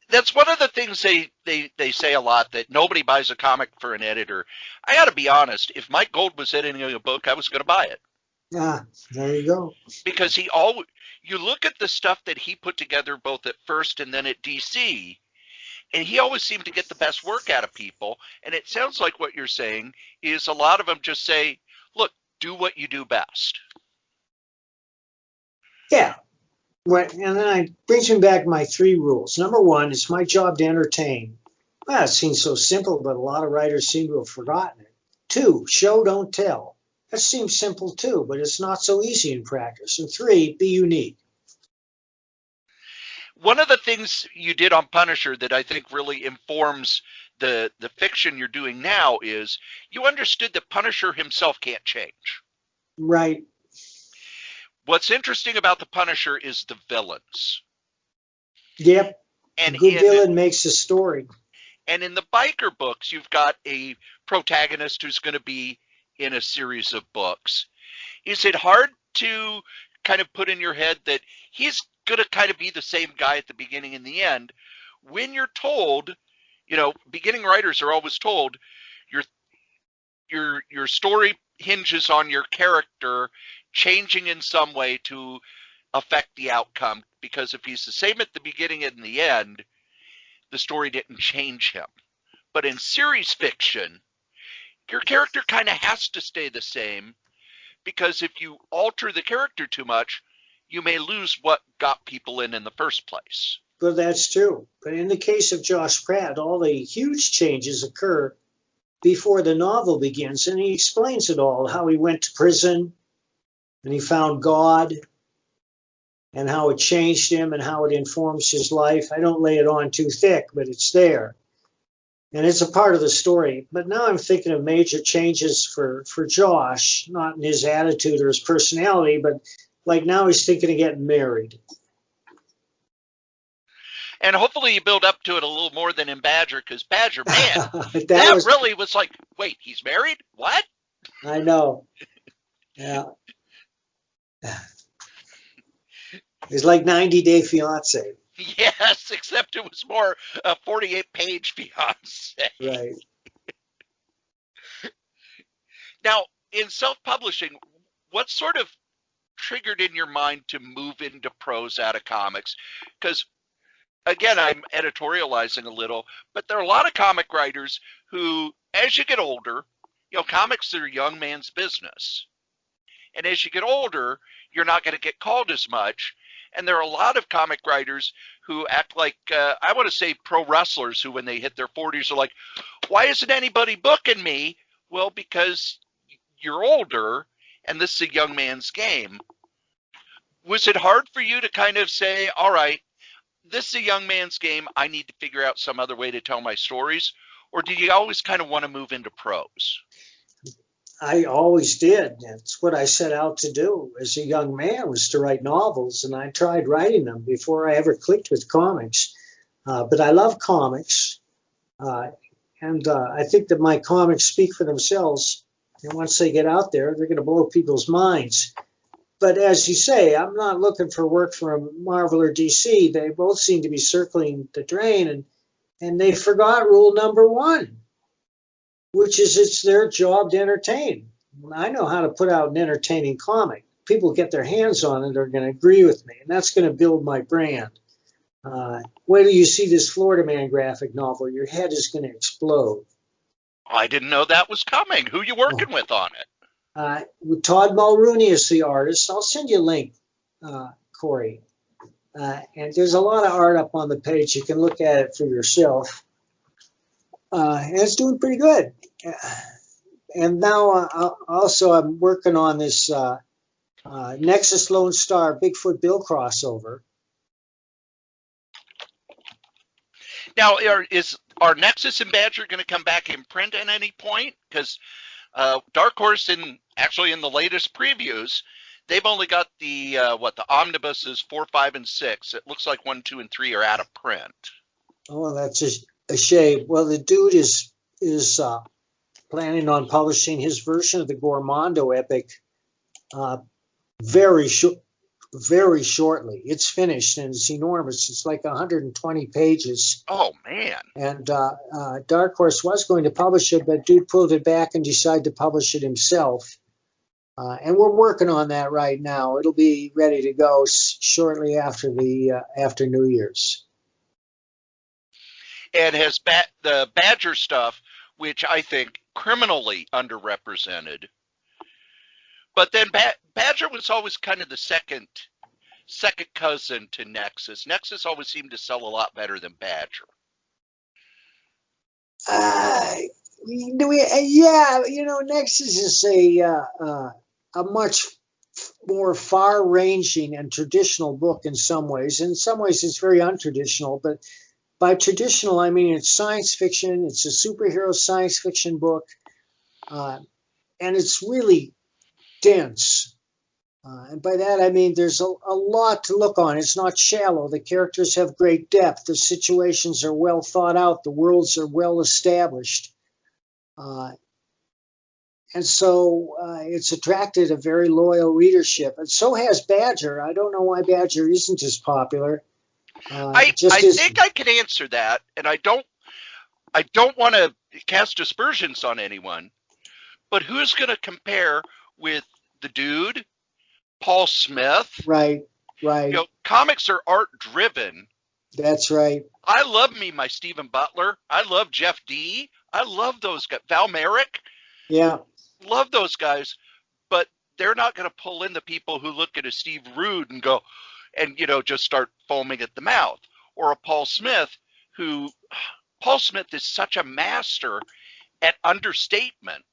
That's one of the things they say a lot, that nobody buys a comic for an editor. I got to be honest. If Mike Gold was editing a book, I was going to buy it.
There you go.
Because you look at the stuff that he put together both at First and then at DC, and he always seemed to get the best work out of people. And it sounds like what you're saying is a lot of them just say, look, do what you do best.
Yeah. And then it brings me back to my 3 rules. Number 1, it's my job to entertain. Well, it seems so simple, but a lot of writers seem to have forgotten it. 2, show, don't tell. That seems simple too, but it's not so easy in practice. And 3, be unique.
One of the things you did on Punisher that I think really informs the fiction you're doing now is you understood that Punisher himself can't change.
Right.
What's interesting about the Punisher is the villains.
Yep.
And
a good villain makes a story.
And in the biker books, you've got a protagonist who's going to be in a series of books. Is it hard to kind of put in your head that he's going to kind of be the same guy at the beginning and the end when you're told, beginning writers are always told your story hinges on your character changing in some way to affect the outcome, because if he's the same at the beginning and the end, the story didn't change him. But in series fiction, your character kind of has to stay the same, because if you alter the character too much, you may lose what got people in the first place.
Well, that's true. But in the case of Josh Pratt, all the huge changes occur before the novel begins, and he explains it all, how he went to prison and he found God and how it changed him and how it informs his life. I don't lay it on too thick, but it's there. And it's a part of the story. But now I'm thinking of major changes for Josh, not in his attitude or his personality, but like now he's thinking of getting married.
And hopefully you build up to it a little more than in Badger, because Badger, man, that really was like, wait, he's married? What?
I know. Yeah. It's like 90 Day Fiancé.
Yes, except it was more a 48-page fiancé.
Right.
Now, in self-publishing, what sort of triggered in your mind to move into prose out of comics? Because, again, I'm editorializing a little, but there are a lot of comic writers who, as you get older, comics are a young man's business. And as you get older, you're not going to get called as much. And there are a lot of comic writers who act like, I want to say pro wrestlers, who when they hit their 40s are like, why isn't anybody booking me? Well, because you're older and this is a young man's game. Was it hard for you to kind of say, all right, this is a young man's game, I need to figure out some other way to tell my stories? Or did you always kind of want to move into prose?
I always did. That's what I set out to do as a young man, was to write novels, and I tried writing them before I ever clicked with comics. But I love comics, and I think that my comics speak for themselves. And once they get out there, they're going to blow people's minds. But as you say, I'm not looking for work from Marvel or DC. They both seem to be circling the drain, and they forgot rule number 1. Which is it's their job to entertain. I know how to put out an entertaining comic. People get their hands on it are going to agree with me, and that's going to build my brand. Wait till you see this Florida Man graphic novel. Your head is going to explode.
I didn't know that was coming. Who are you working with on it?
Todd Mulrooney is the artist. I'll send you a link, Cory. And there's a lot of art up on the page. You can look at it for yourself. And it's doing pretty good. And now also I'm working on this Nexus Lone Star Bigfoot Bill crossover.
Now, are Nexus and Badger going to come back in print at any point? Because Dark Horse, in the latest previews, they've only got the omnibuses 4, 5, and 6. It looks like 1, 2, and 3 are out of print.
Oh, that's just a shame. Well, the dude is planning on publishing his version of the Gormondo epic very shortly. It's finished and it's enormous. It's like 120 pages.
Oh man!
And Dark Horse was going to publish it, but dude pulled it back and decided to publish it himself. And we're working on that right now. It'll be ready to go shortly after after New Year's.
And has the Badger stuff, which I think criminally underrepresented. But then Badger was always kind of the second cousin to Nexus. Nexus always seemed to sell a lot better than Badger.
Yeah, Nexus is a much more far-ranging and traditional book in some ways. In some ways, it's very untraditional, but by traditional, I mean it's science fiction. It's a superhero science fiction book, and it's really dense. And by that, I mean there's a lot to look on. It's not shallow. The characters have great depth. The situations are well thought out. The worlds are well established. And so it's attracted a very loyal readership. And so has Badger. I don't know why Badger isn't as popular.
I think I can answer that, and I don't want to cast aspersions on anyone, but who's going to compare with the dude, Paul Smith?
Right.
Comics are art driven.
That's right.
I love my Stephen Butler. I love Jeff D. I love those guys. Val Merrick.
Yeah.
Love those guys, but they're not going to pull in the people who look at a Steve Rude and go, and just start foaming at the mouth, or a Paul Smith Paul Smith is such a master at understatement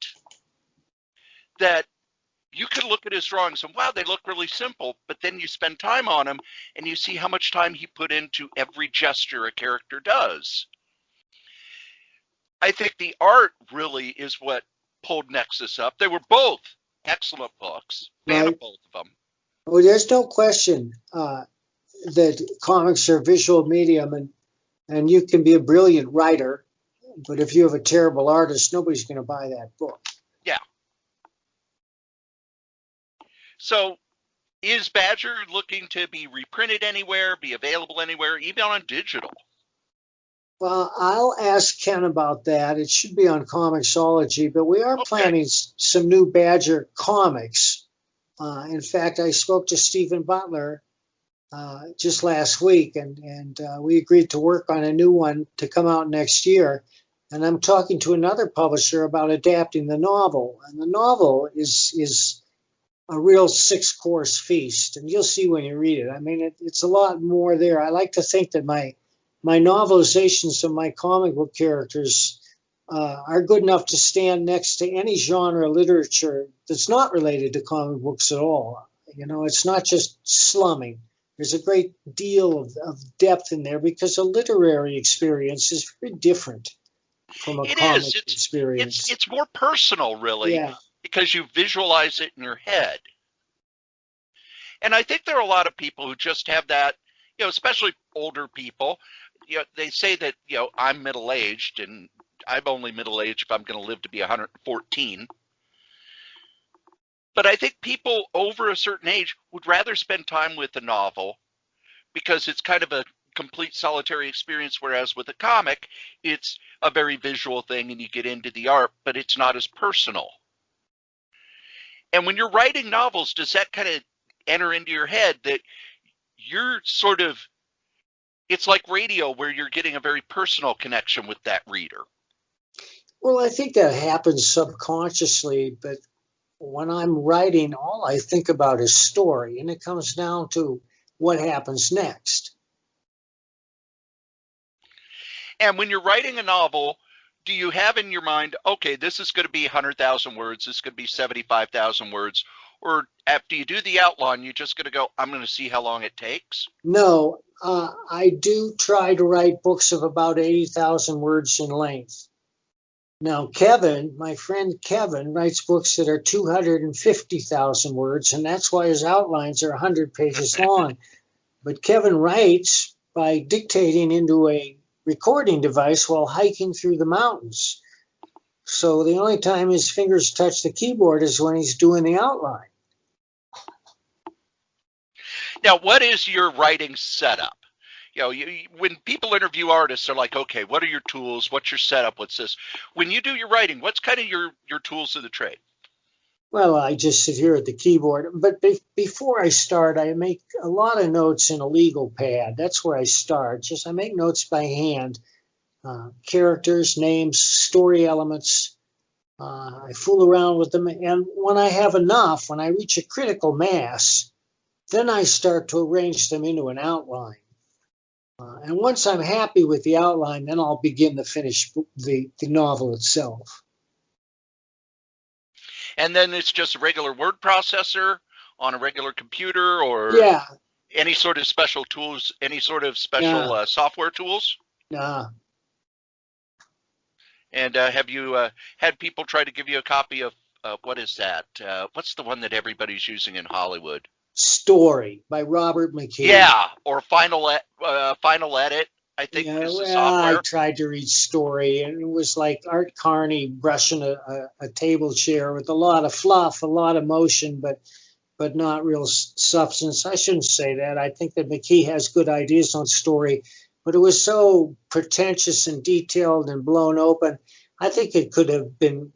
that you could look at his drawings and wow, they look really simple, but then you spend time on them and you see how much time he put into every gesture a character does. I think the art really is what pulled Nexus up. They were both excellent books. Fan of both of them.
Well, there's no question that comics are a visual medium, and you can be a brilliant writer, but if you have a terrible artist, nobody's going to buy that book.
Yeah. So is Badger looking to be reprinted anywhere, be available anywhere, even on digital?
Well, I'll ask Ken about that. It should be on Comixology, but we are planning some new Badger comics. In fact, I spoke to Stephen Butler just last week, and we agreed to work on a new one to come out next year. And I'm talking to another publisher about adapting the novel. And the novel is a real 6-course feast, and you'll see when you read it. I mean, it's a lot more there. I like to think that my novelizations of my comic book characters are good enough to stand next to any genre of literature that's not related to comic books at all. It's not just slumming. There's a great deal of depth in there because a literary experience is very different from a comic experience.
It's more personal, really, because you visualize it in your head. And I think there are a lot of people who just have that, especially older people. They say that, I'm middle-aged, and I'm only middle-aged if I'm going to live to be 114. But I think people over a certain age would rather spend time with a novel because it's kind of a complete solitary experience, whereas with a comic, it's a very visual thing and you get into the art, but it's not as personal. And when you're writing novels, does that kind of enter into your head that you're sort of, it's like radio where you're getting a very personal connection with that reader?
Well, I think that happens subconsciously, but when I'm writing, all I think about is story, and it comes down to what happens next.
And when you're writing a novel, do you have in your mind, okay, this is going to be 100,000 words, this is going to be 75,000 words, or after you do the outline, you're just going to go, I'm going to see how long it takes?
No, I do try to write books of about 80,000 words in length. Now, Kevin, my friend Kevin, writes books that are 250,000 words, and that's why his outlines are 100 pages long. But Kevin writes by dictating into a recording device while hiking through the mountains. So the only time his fingers touch the keyboard is when he's doing the outline.
Now, what is your writing setup? When people interview artists, they're like, okay, what are your tools? What's your setup? What's this? When you do your writing, what's kind of your tools of the trade?
Well, I just sit here at the keyboard. But before I start, I make a lot of notes in a legal pad. That's where I start. I make notes by hand. Characters, names, story elements. I fool around with them. And when I have enough, when I reach a critical mass, then I start to arrange them into an outline. And once I'm happy with the outline, then I'll begin to finish the novel itself.
And then it's just a regular word processor on a regular computer, or
Yeah,
any sort of special tools, any sort of special
nah,
software tools?
nah.
And have you had people try to give you a copy of what is that? What's the one that everybody's using in Hollywood?
Story by Robert McKee.
Yeah, or Final Edit, I think
Yeah,
is the
well, I
software.
tried to read Story, and it was like Art Carney brushing a table chair with a lot of fluff, a lot of motion, but not real substance. I shouldn't say that. I think that McKee has good ideas on Story, but it was so pretentious and detailed and blown open. I think it could have been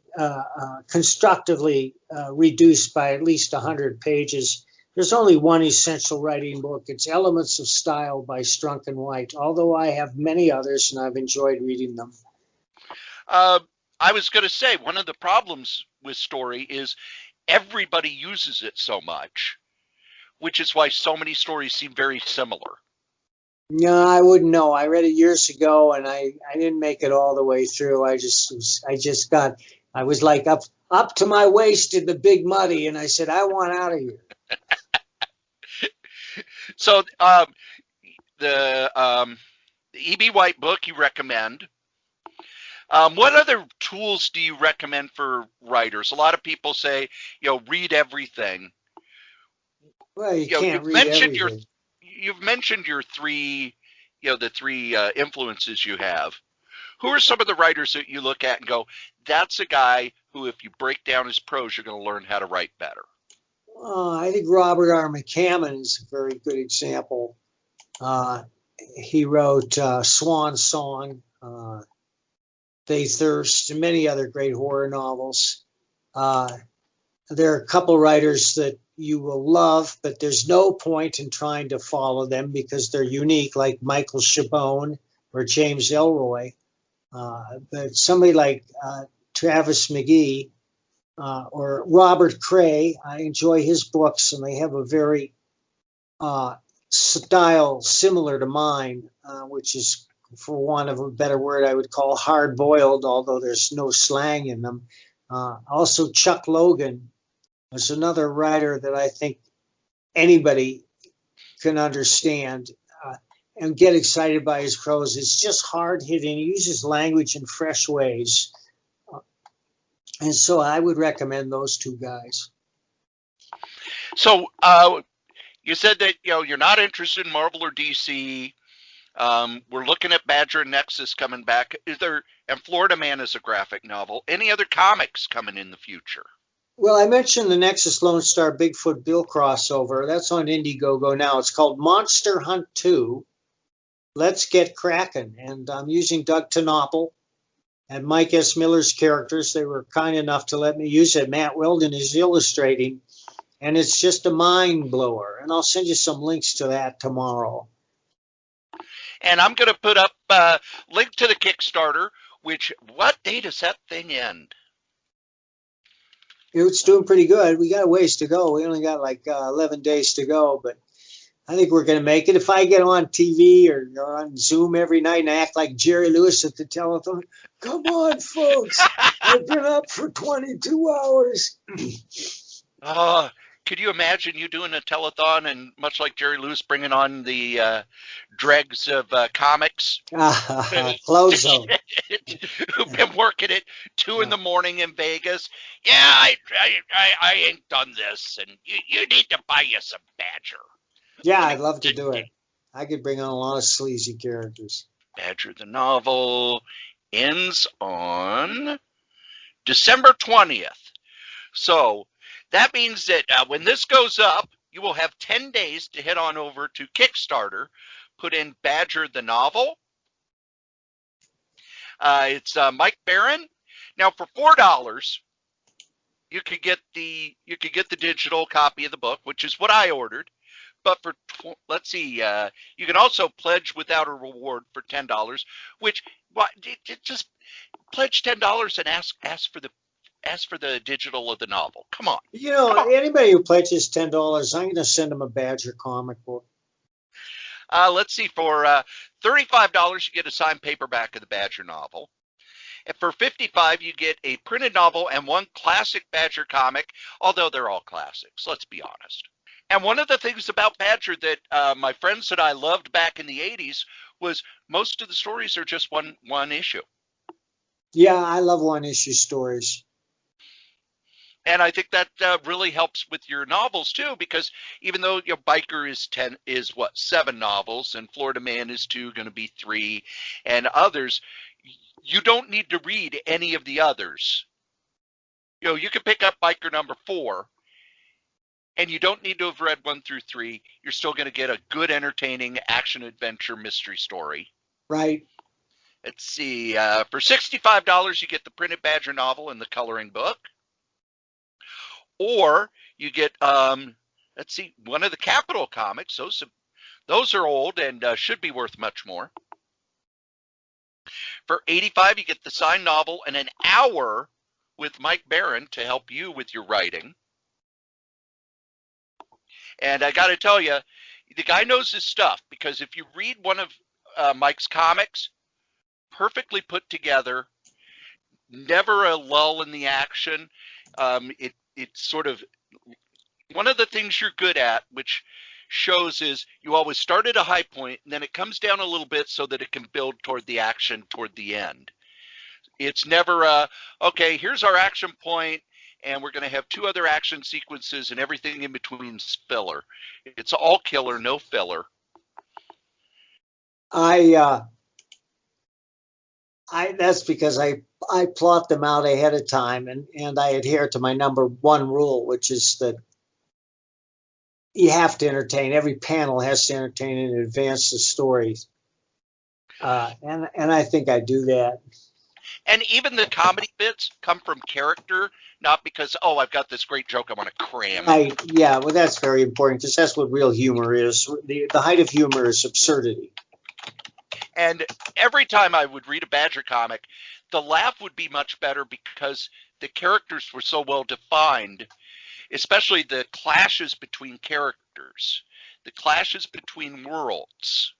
constructively reduced by at least 100 pages. There's only one essential writing book. It's Elements of Style by Strunk and White, although I have many others and I've enjoyed reading them.
Uh, I was going to say one of the problems with Story is everybody uses it so much, which is why so many stories seem very similar.
No, I wouldn't know. I read it years ago and I didn't make it all the way through. I was like up to my waist in the big muddy and I said, I want out of here.
So the E.B. White book you recommend. What other tools do you recommend for writers? A lot of people say, read everything.
Well, you can't read everything.
You've mentioned your three, the three influences you have. Who are some of the writers that you look at and go, that's a guy who, if you break down his prose, you're going to learn how to write better?
I think Robert R. McCammon is a very good example. He wrote Swan Song, They Thirst, and many other great horror novels. There are a couple writers that you will love, but there's no point in trying to follow them because they're unique, like Michael Chabon or James Ellroy. But somebody like Travis McGee or Robert Cray, I enjoy his books, and they have a very style similar to mine, which is, for want of a better word, I would call hard-boiled, although there's no slang in them. Also, Chuck Logan is another writer that I think anybody can understand and get excited by his prose. It's just hard-hitting. He uses language in fresh ways. And so I would recommend those two guys.
So you said that you're not interested in Marvel or DC. We're looking at Badger and Nexus coming back. And Florida Man is a graphic novel. Any other comics coming in the future?
Well, I mentioned the Nexus Lone Star Bigfoot Bill crossover. That's on Indiegogo now. It's called Monster Hunt 2. Let's Get Crackin'. And I'm using Doug Knoppel and Mike S. Miller's characters. They were kind enough to let me use it. Matt Weldon is illustrating. And it's just a mind blower. And I'll send you some links to that tomorrow.
And I'm going to put up a link to the Kickstarter, what day does that thing end?
It's doing pretty good. We got a ways to go. We only got like 11 days to go, but I think we're going to make it. If I get on TV or on Zoom every night and act like Jerry Lewis at the telethon, come on, folks. I've been up for 22 hours.
Could you imagine you doing a telethon and, much like Jerry Lewis, bringing on the dregs of comics?
Close zone.
Who've been working at 2 in the morning in Vegas. Yeah, I ain't done this, and you need to buy you some Badger.
Yeah, I'd love to do it. I could bring on a lot of sleazy characters.
Badger the novel ends on December 20th. So that means that when this goes up, you will have 10 days to head on over to Kickstarter, put in Badger the novel. It's Mike Barron. Now for $4, you could get the digital copy of the book, which is what I ordered. But for let's see, you can also pledge without a reward for $10, which just pledge $10 and ask for the digital of the novel. Come on.
Anybody who pledges $10, I'm going to send them a Badger comic book.
Let's see, for $35, you get a signed paperback of the Badger novel. And for $55, you get a printed novel and one classic Badger comic, although they're all classics, let's be honest. And one of the things about Badger that my friends and I loved back in the 80s was most of the stories are just one issue.
Yeah, I love one-issue stories.
And I think that really helps with your novels too, because even though Biker is 7 novels, and Florida Man is 2, going to be 3, and others, you don't need to read any of the others. You can pick up Biker number 4, and you don't need to have read 1 through 3. You're still going to get a good, entertaining action adventure mystery story.
Right.
Let's see. For $65, you get the printed Badger novel and the coloring book. Or you get, let's see, one of the Capital comics. Those are old and should be worth much more. For $85, you get the signed novel and an hour with Mike Barron to help you with your writing. And I got to tell you, the guy knows his stuff, because if you read one of Mike's comics, perfectly put together, never a lull in the action. It's sort of one of the things you're good at, which shows is you always start at a high point and then it comes down a little bit so that it can build toward the action toward the end. It's never okay, here's our action point and we're going to have 2 other action sequences and everything in between is filler. It's all killer, no filler.
That's because I plot them out ahead of time, and I adhere to my number 1 rule, which is that you have to entertain. Every panel has to entertain and advance the stories. And I think I do that.
And even the comedy bits come from character, not because, oh, I've got this great joke I want to cram.
Yeah, well, that's very important, because that's what real humor is. The height of humor is absurdity.
And every time I would read a Badger comic, the laugh would be much better because the characters were so well defined, especially the clashes between characters, the clashes between worlds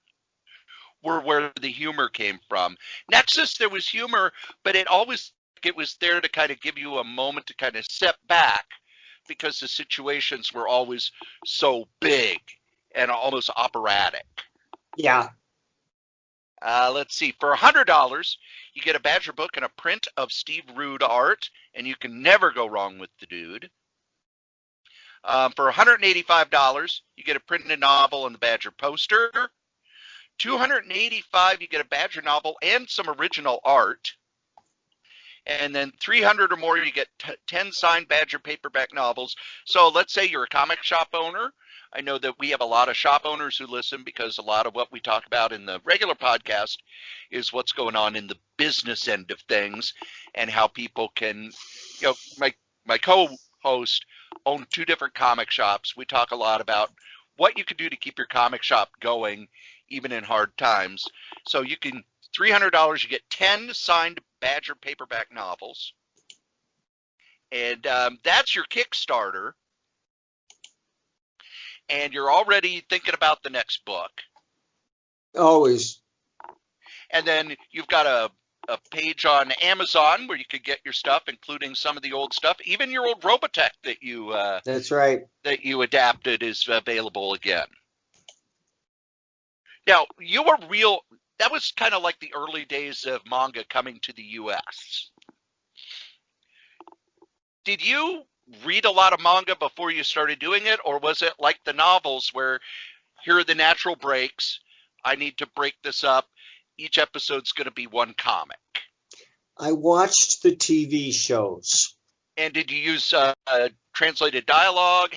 were where the humor came from. Nexus, there was humor, but it was there to kind of give you a moment to kind of step back, because the situations were always so big and almost operatic.
Yeah.
Let's see. For $100, you get a Badger book and a print of Steve Rude art, and you can never go wrong with the dude. For $185, you get a printed novel and the Badger poster. $285, you get a Badger novel and some original art. And then $300 or more, you get 10 signed Badger paperback novels. So let's say you're a comic shop owner. I know that we have a lot of shop owners who listen, because a lot of what we talk about in the regular podcast is what's going on in the business end of things, and how people can, my co-host owned 2 different comic shops. We talk a lot about what you can do to keep your comic shop going, even in hard times. So you can, $300, you get 10 signed Badger paperback novels. And that's your Kickstarter. And you're already thinking about the next book.
Always.
And then you've got a page on Amazon where you could get your stuff, including some of the old stuff. Even your old Robotech that you
that's right,
that you adapted is available again. Now, that was kind of like the early days of manga coming to the US. Did you read a lot of manga before you started doing it, or was it like the novels where here are the natural breaks, I need to break this up, each episode's going to be 1 comic?
I watched the TV shows.
And did you use translated dialogue?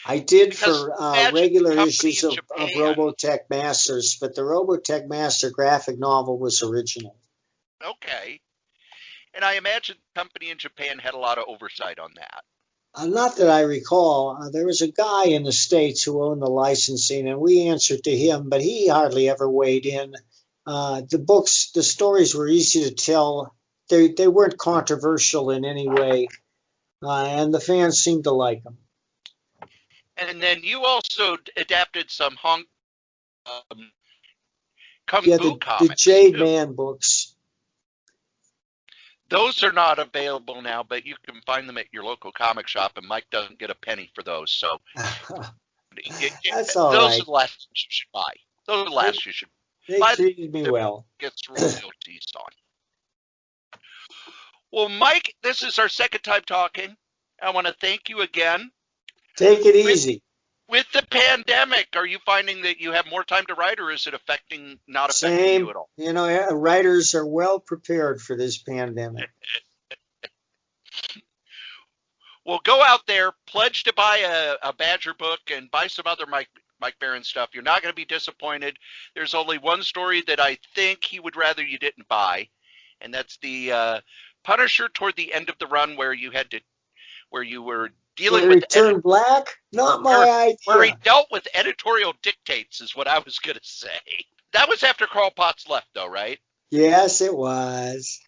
I did for regular issues of Robotech Masters, but the Robotech Master graphic novel was original.
Okay. And I imagine the company in Japan had a lot of oversight on that.
Not that I recall. There was a guy in the States who owned the licensing, and we answered to him, but he hardly ever weighed in. The stories were easy to tell. They weren't controversial in any way, and the fans seemed to like them.
And then you also adapted some Kung
Yeah,
Fu
the
comics
Jade
too.
Man books.
Those are not available now, but you can find them at your local comic shop, and Mike doesn't get a penny for those. So
That's all
those are
right.
the last you should buy. Those are the
They,
last you should
they
buy.
treated me
That
well.
gets royalties on. Well, Mike, this is our second time talking. I want to thank you again.
Take it
With
easy.
with the pandemic, are you finding that you have more time to write, or is it not affecting you
Same.
at all?
You know, writers are well prepared for this pandemic.
Well, go out there, pledge to buy a Badger book, and buy some other Mike Barron stuff. You're not going to be disappointed. There's only one story that I think he would rather you didn't buy, and that's the Punisher toward the end of the run, where you were dealing
Where he
with
turned black? Not my
where he
idea.
dealt with editorial dictates, is what I was going to say. That was after Carl Potts left, though, right?
Yes, it was.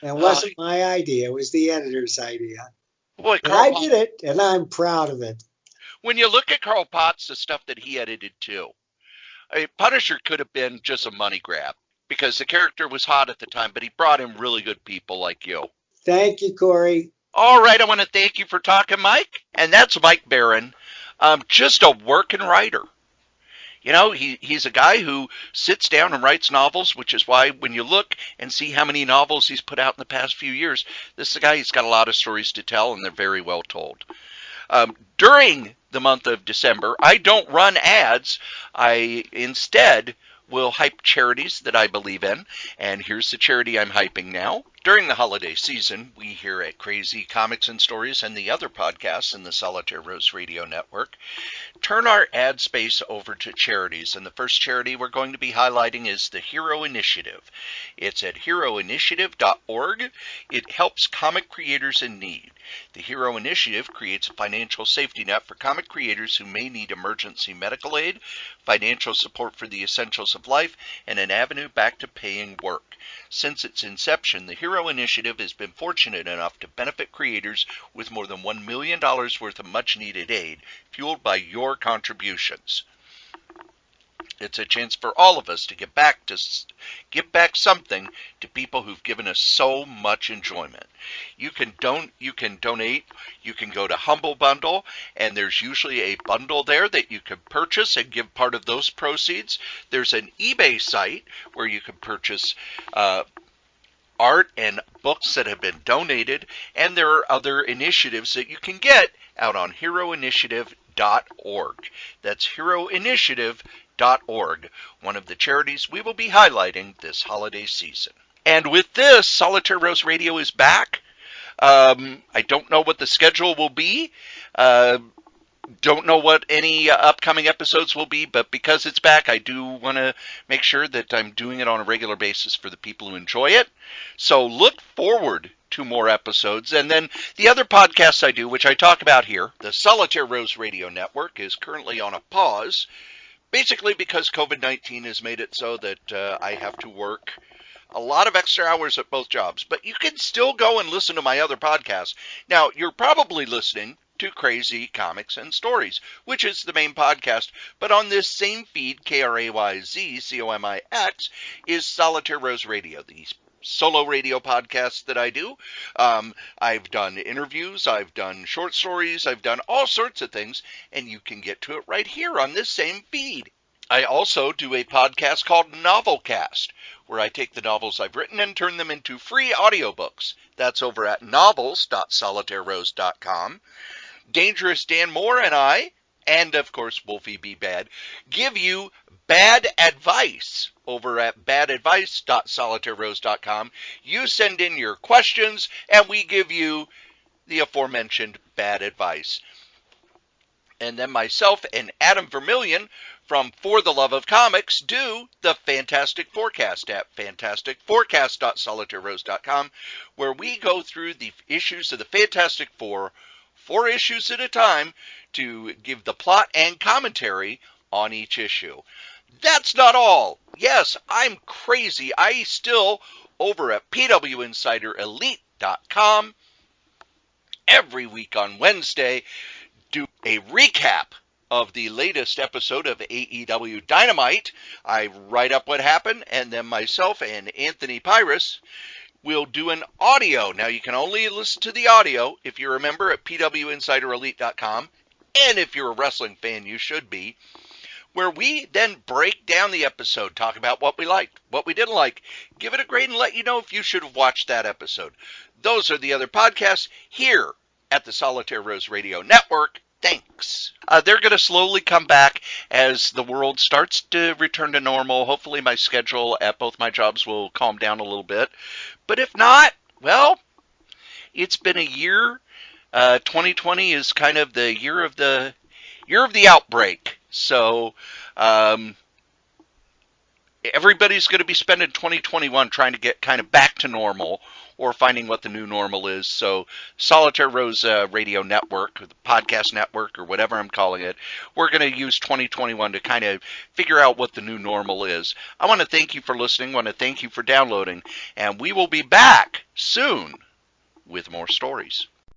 It
Uh,
wasn't my idea. It was the editor's idea.
Boy,
And
Carl
I
Potts.
did it, and I'm proud of it.
When you look at Carl Potts, the stuff that he edited too, Punisher could have been just a money grab because the character was hot at the time, but he brought in really good people like you.
Thank you, Cory.
All right, I want to thank you for talking, Mike. And that's Mike Barron, just a working writer. You know, he's a guy who sits down and writes novels, which is why when you look and see how many novels he's put out in the past few years, this is a guy who's got a lot of stories to tell, and they're very well told. During the month of December, I don't run ads. I instead will hype charities that I believe in. And here's the charity I'm hyping now. During the holiday season, we here at Crazy Comics and Stories and the other podcasts in the Solitaire Rose Radio Network turn our ad space over to charities. And the first charity we're going to be highlighting is the Hero Initiative. It's at heroinitiative.org. It helps comic creators in need. The Hero Initiative creates a financial safety net for comic creators who may need emergency medical aid, financial support for the essentials of life, and an avenue back to paying work. Since its inception, the Hero Initiative has been fortunate enough to benefit creators with more than $1 million worth of much-needed aid, fueled by your contributions. It's a chance for all of us to give back something to people who've given us so much enjoyment. You can donate. You can go to Humble Bundle, and there's usually a bundle there that you can purchase and give part of those proceeds. There's an eBay site where you can purchase art and books that have been donated, and there are other initiatives that you can get out on heroinitiative.org. That's heroinitiative.org, one of the charities we will be highlighting this holiday season. And with this, Solitaire Rose Radio is back. I don't know what the schedule will be. Don't know what any upcoming episodes will be, but because it's back, I do want to make sure that I'm doing it on a regular basis for the people who enjoy it. So look forward to more episodes. And then the other podcasts I do, which I talk about here, the Solitaire Rose Radio Network is currently on a pause, basically because COVID-19 has made it so that I have to work a lot of extra hours at both jobs. But you can still go and listen to my other podcasts. Now, you're probably listening to Crazy Comics and Stories, which is the main podcast. But on this same feed, KRAYZCOMIX, is Solitaire Rose Radio, the solo radio podcast that I do. I've done interviews, I've done short stories, I've done all sorts of things, and you can get to it right here on this same feed. I also do a podcast called Novelcast, where I take the novels I've written and turn them into free audiobooks. That's over at novels.solitairerose.com. Dangerous Dan Moore and I, and of course Wolfie B. Bad, give you bad advice over at badadvice.solitairerose.com. You send in your questions, and we give you the aforementioned bad advice. And then myself and Adam Vermillion from For the Love of Comics do the Fantastic Forecast at fantasticforecast.solitairerose.com, where we go through the issues of the Fantastic Four, 4 issues at a time, to give the plot and commentary on each issue. That's not all. Yes, I'm crazy. I still, over at pwinsiderelite.com, every week on Wednesday, do a recap of the latest episode of AEW Dynamite. I write up what happened, and then myself and Anthony Pyrus will do an audio. Now, you can only listen to the audio if you're a member at pwinsiderelite.com, and if you're a wrestling fan, you should be, where we then break down the episode, talk about what we liked, what we didn't like, give it a grade, and let you know if you should have watched that episode. Those are the other podcasts here at the Solitaire Rose Radio Network. Thanks. They're going to slowly come back as the world starts to return to normal. Hopefully my schedule at both my jobs will calm down a little bit. But if not, well, it's been a year. 2020 is kind of the year of the outbreak. So everybody's going to be spending 2021 trying to get kind of back to normal or finding what the new normal is. So Solitaire Rose Radio Network, or the podcast network, or whatever I'm calling it, we're going to use 2021 to kind of figure out what the new normal is. I want to thank you for listening. I want to thank you for downloading. And we will be back soon with more stories.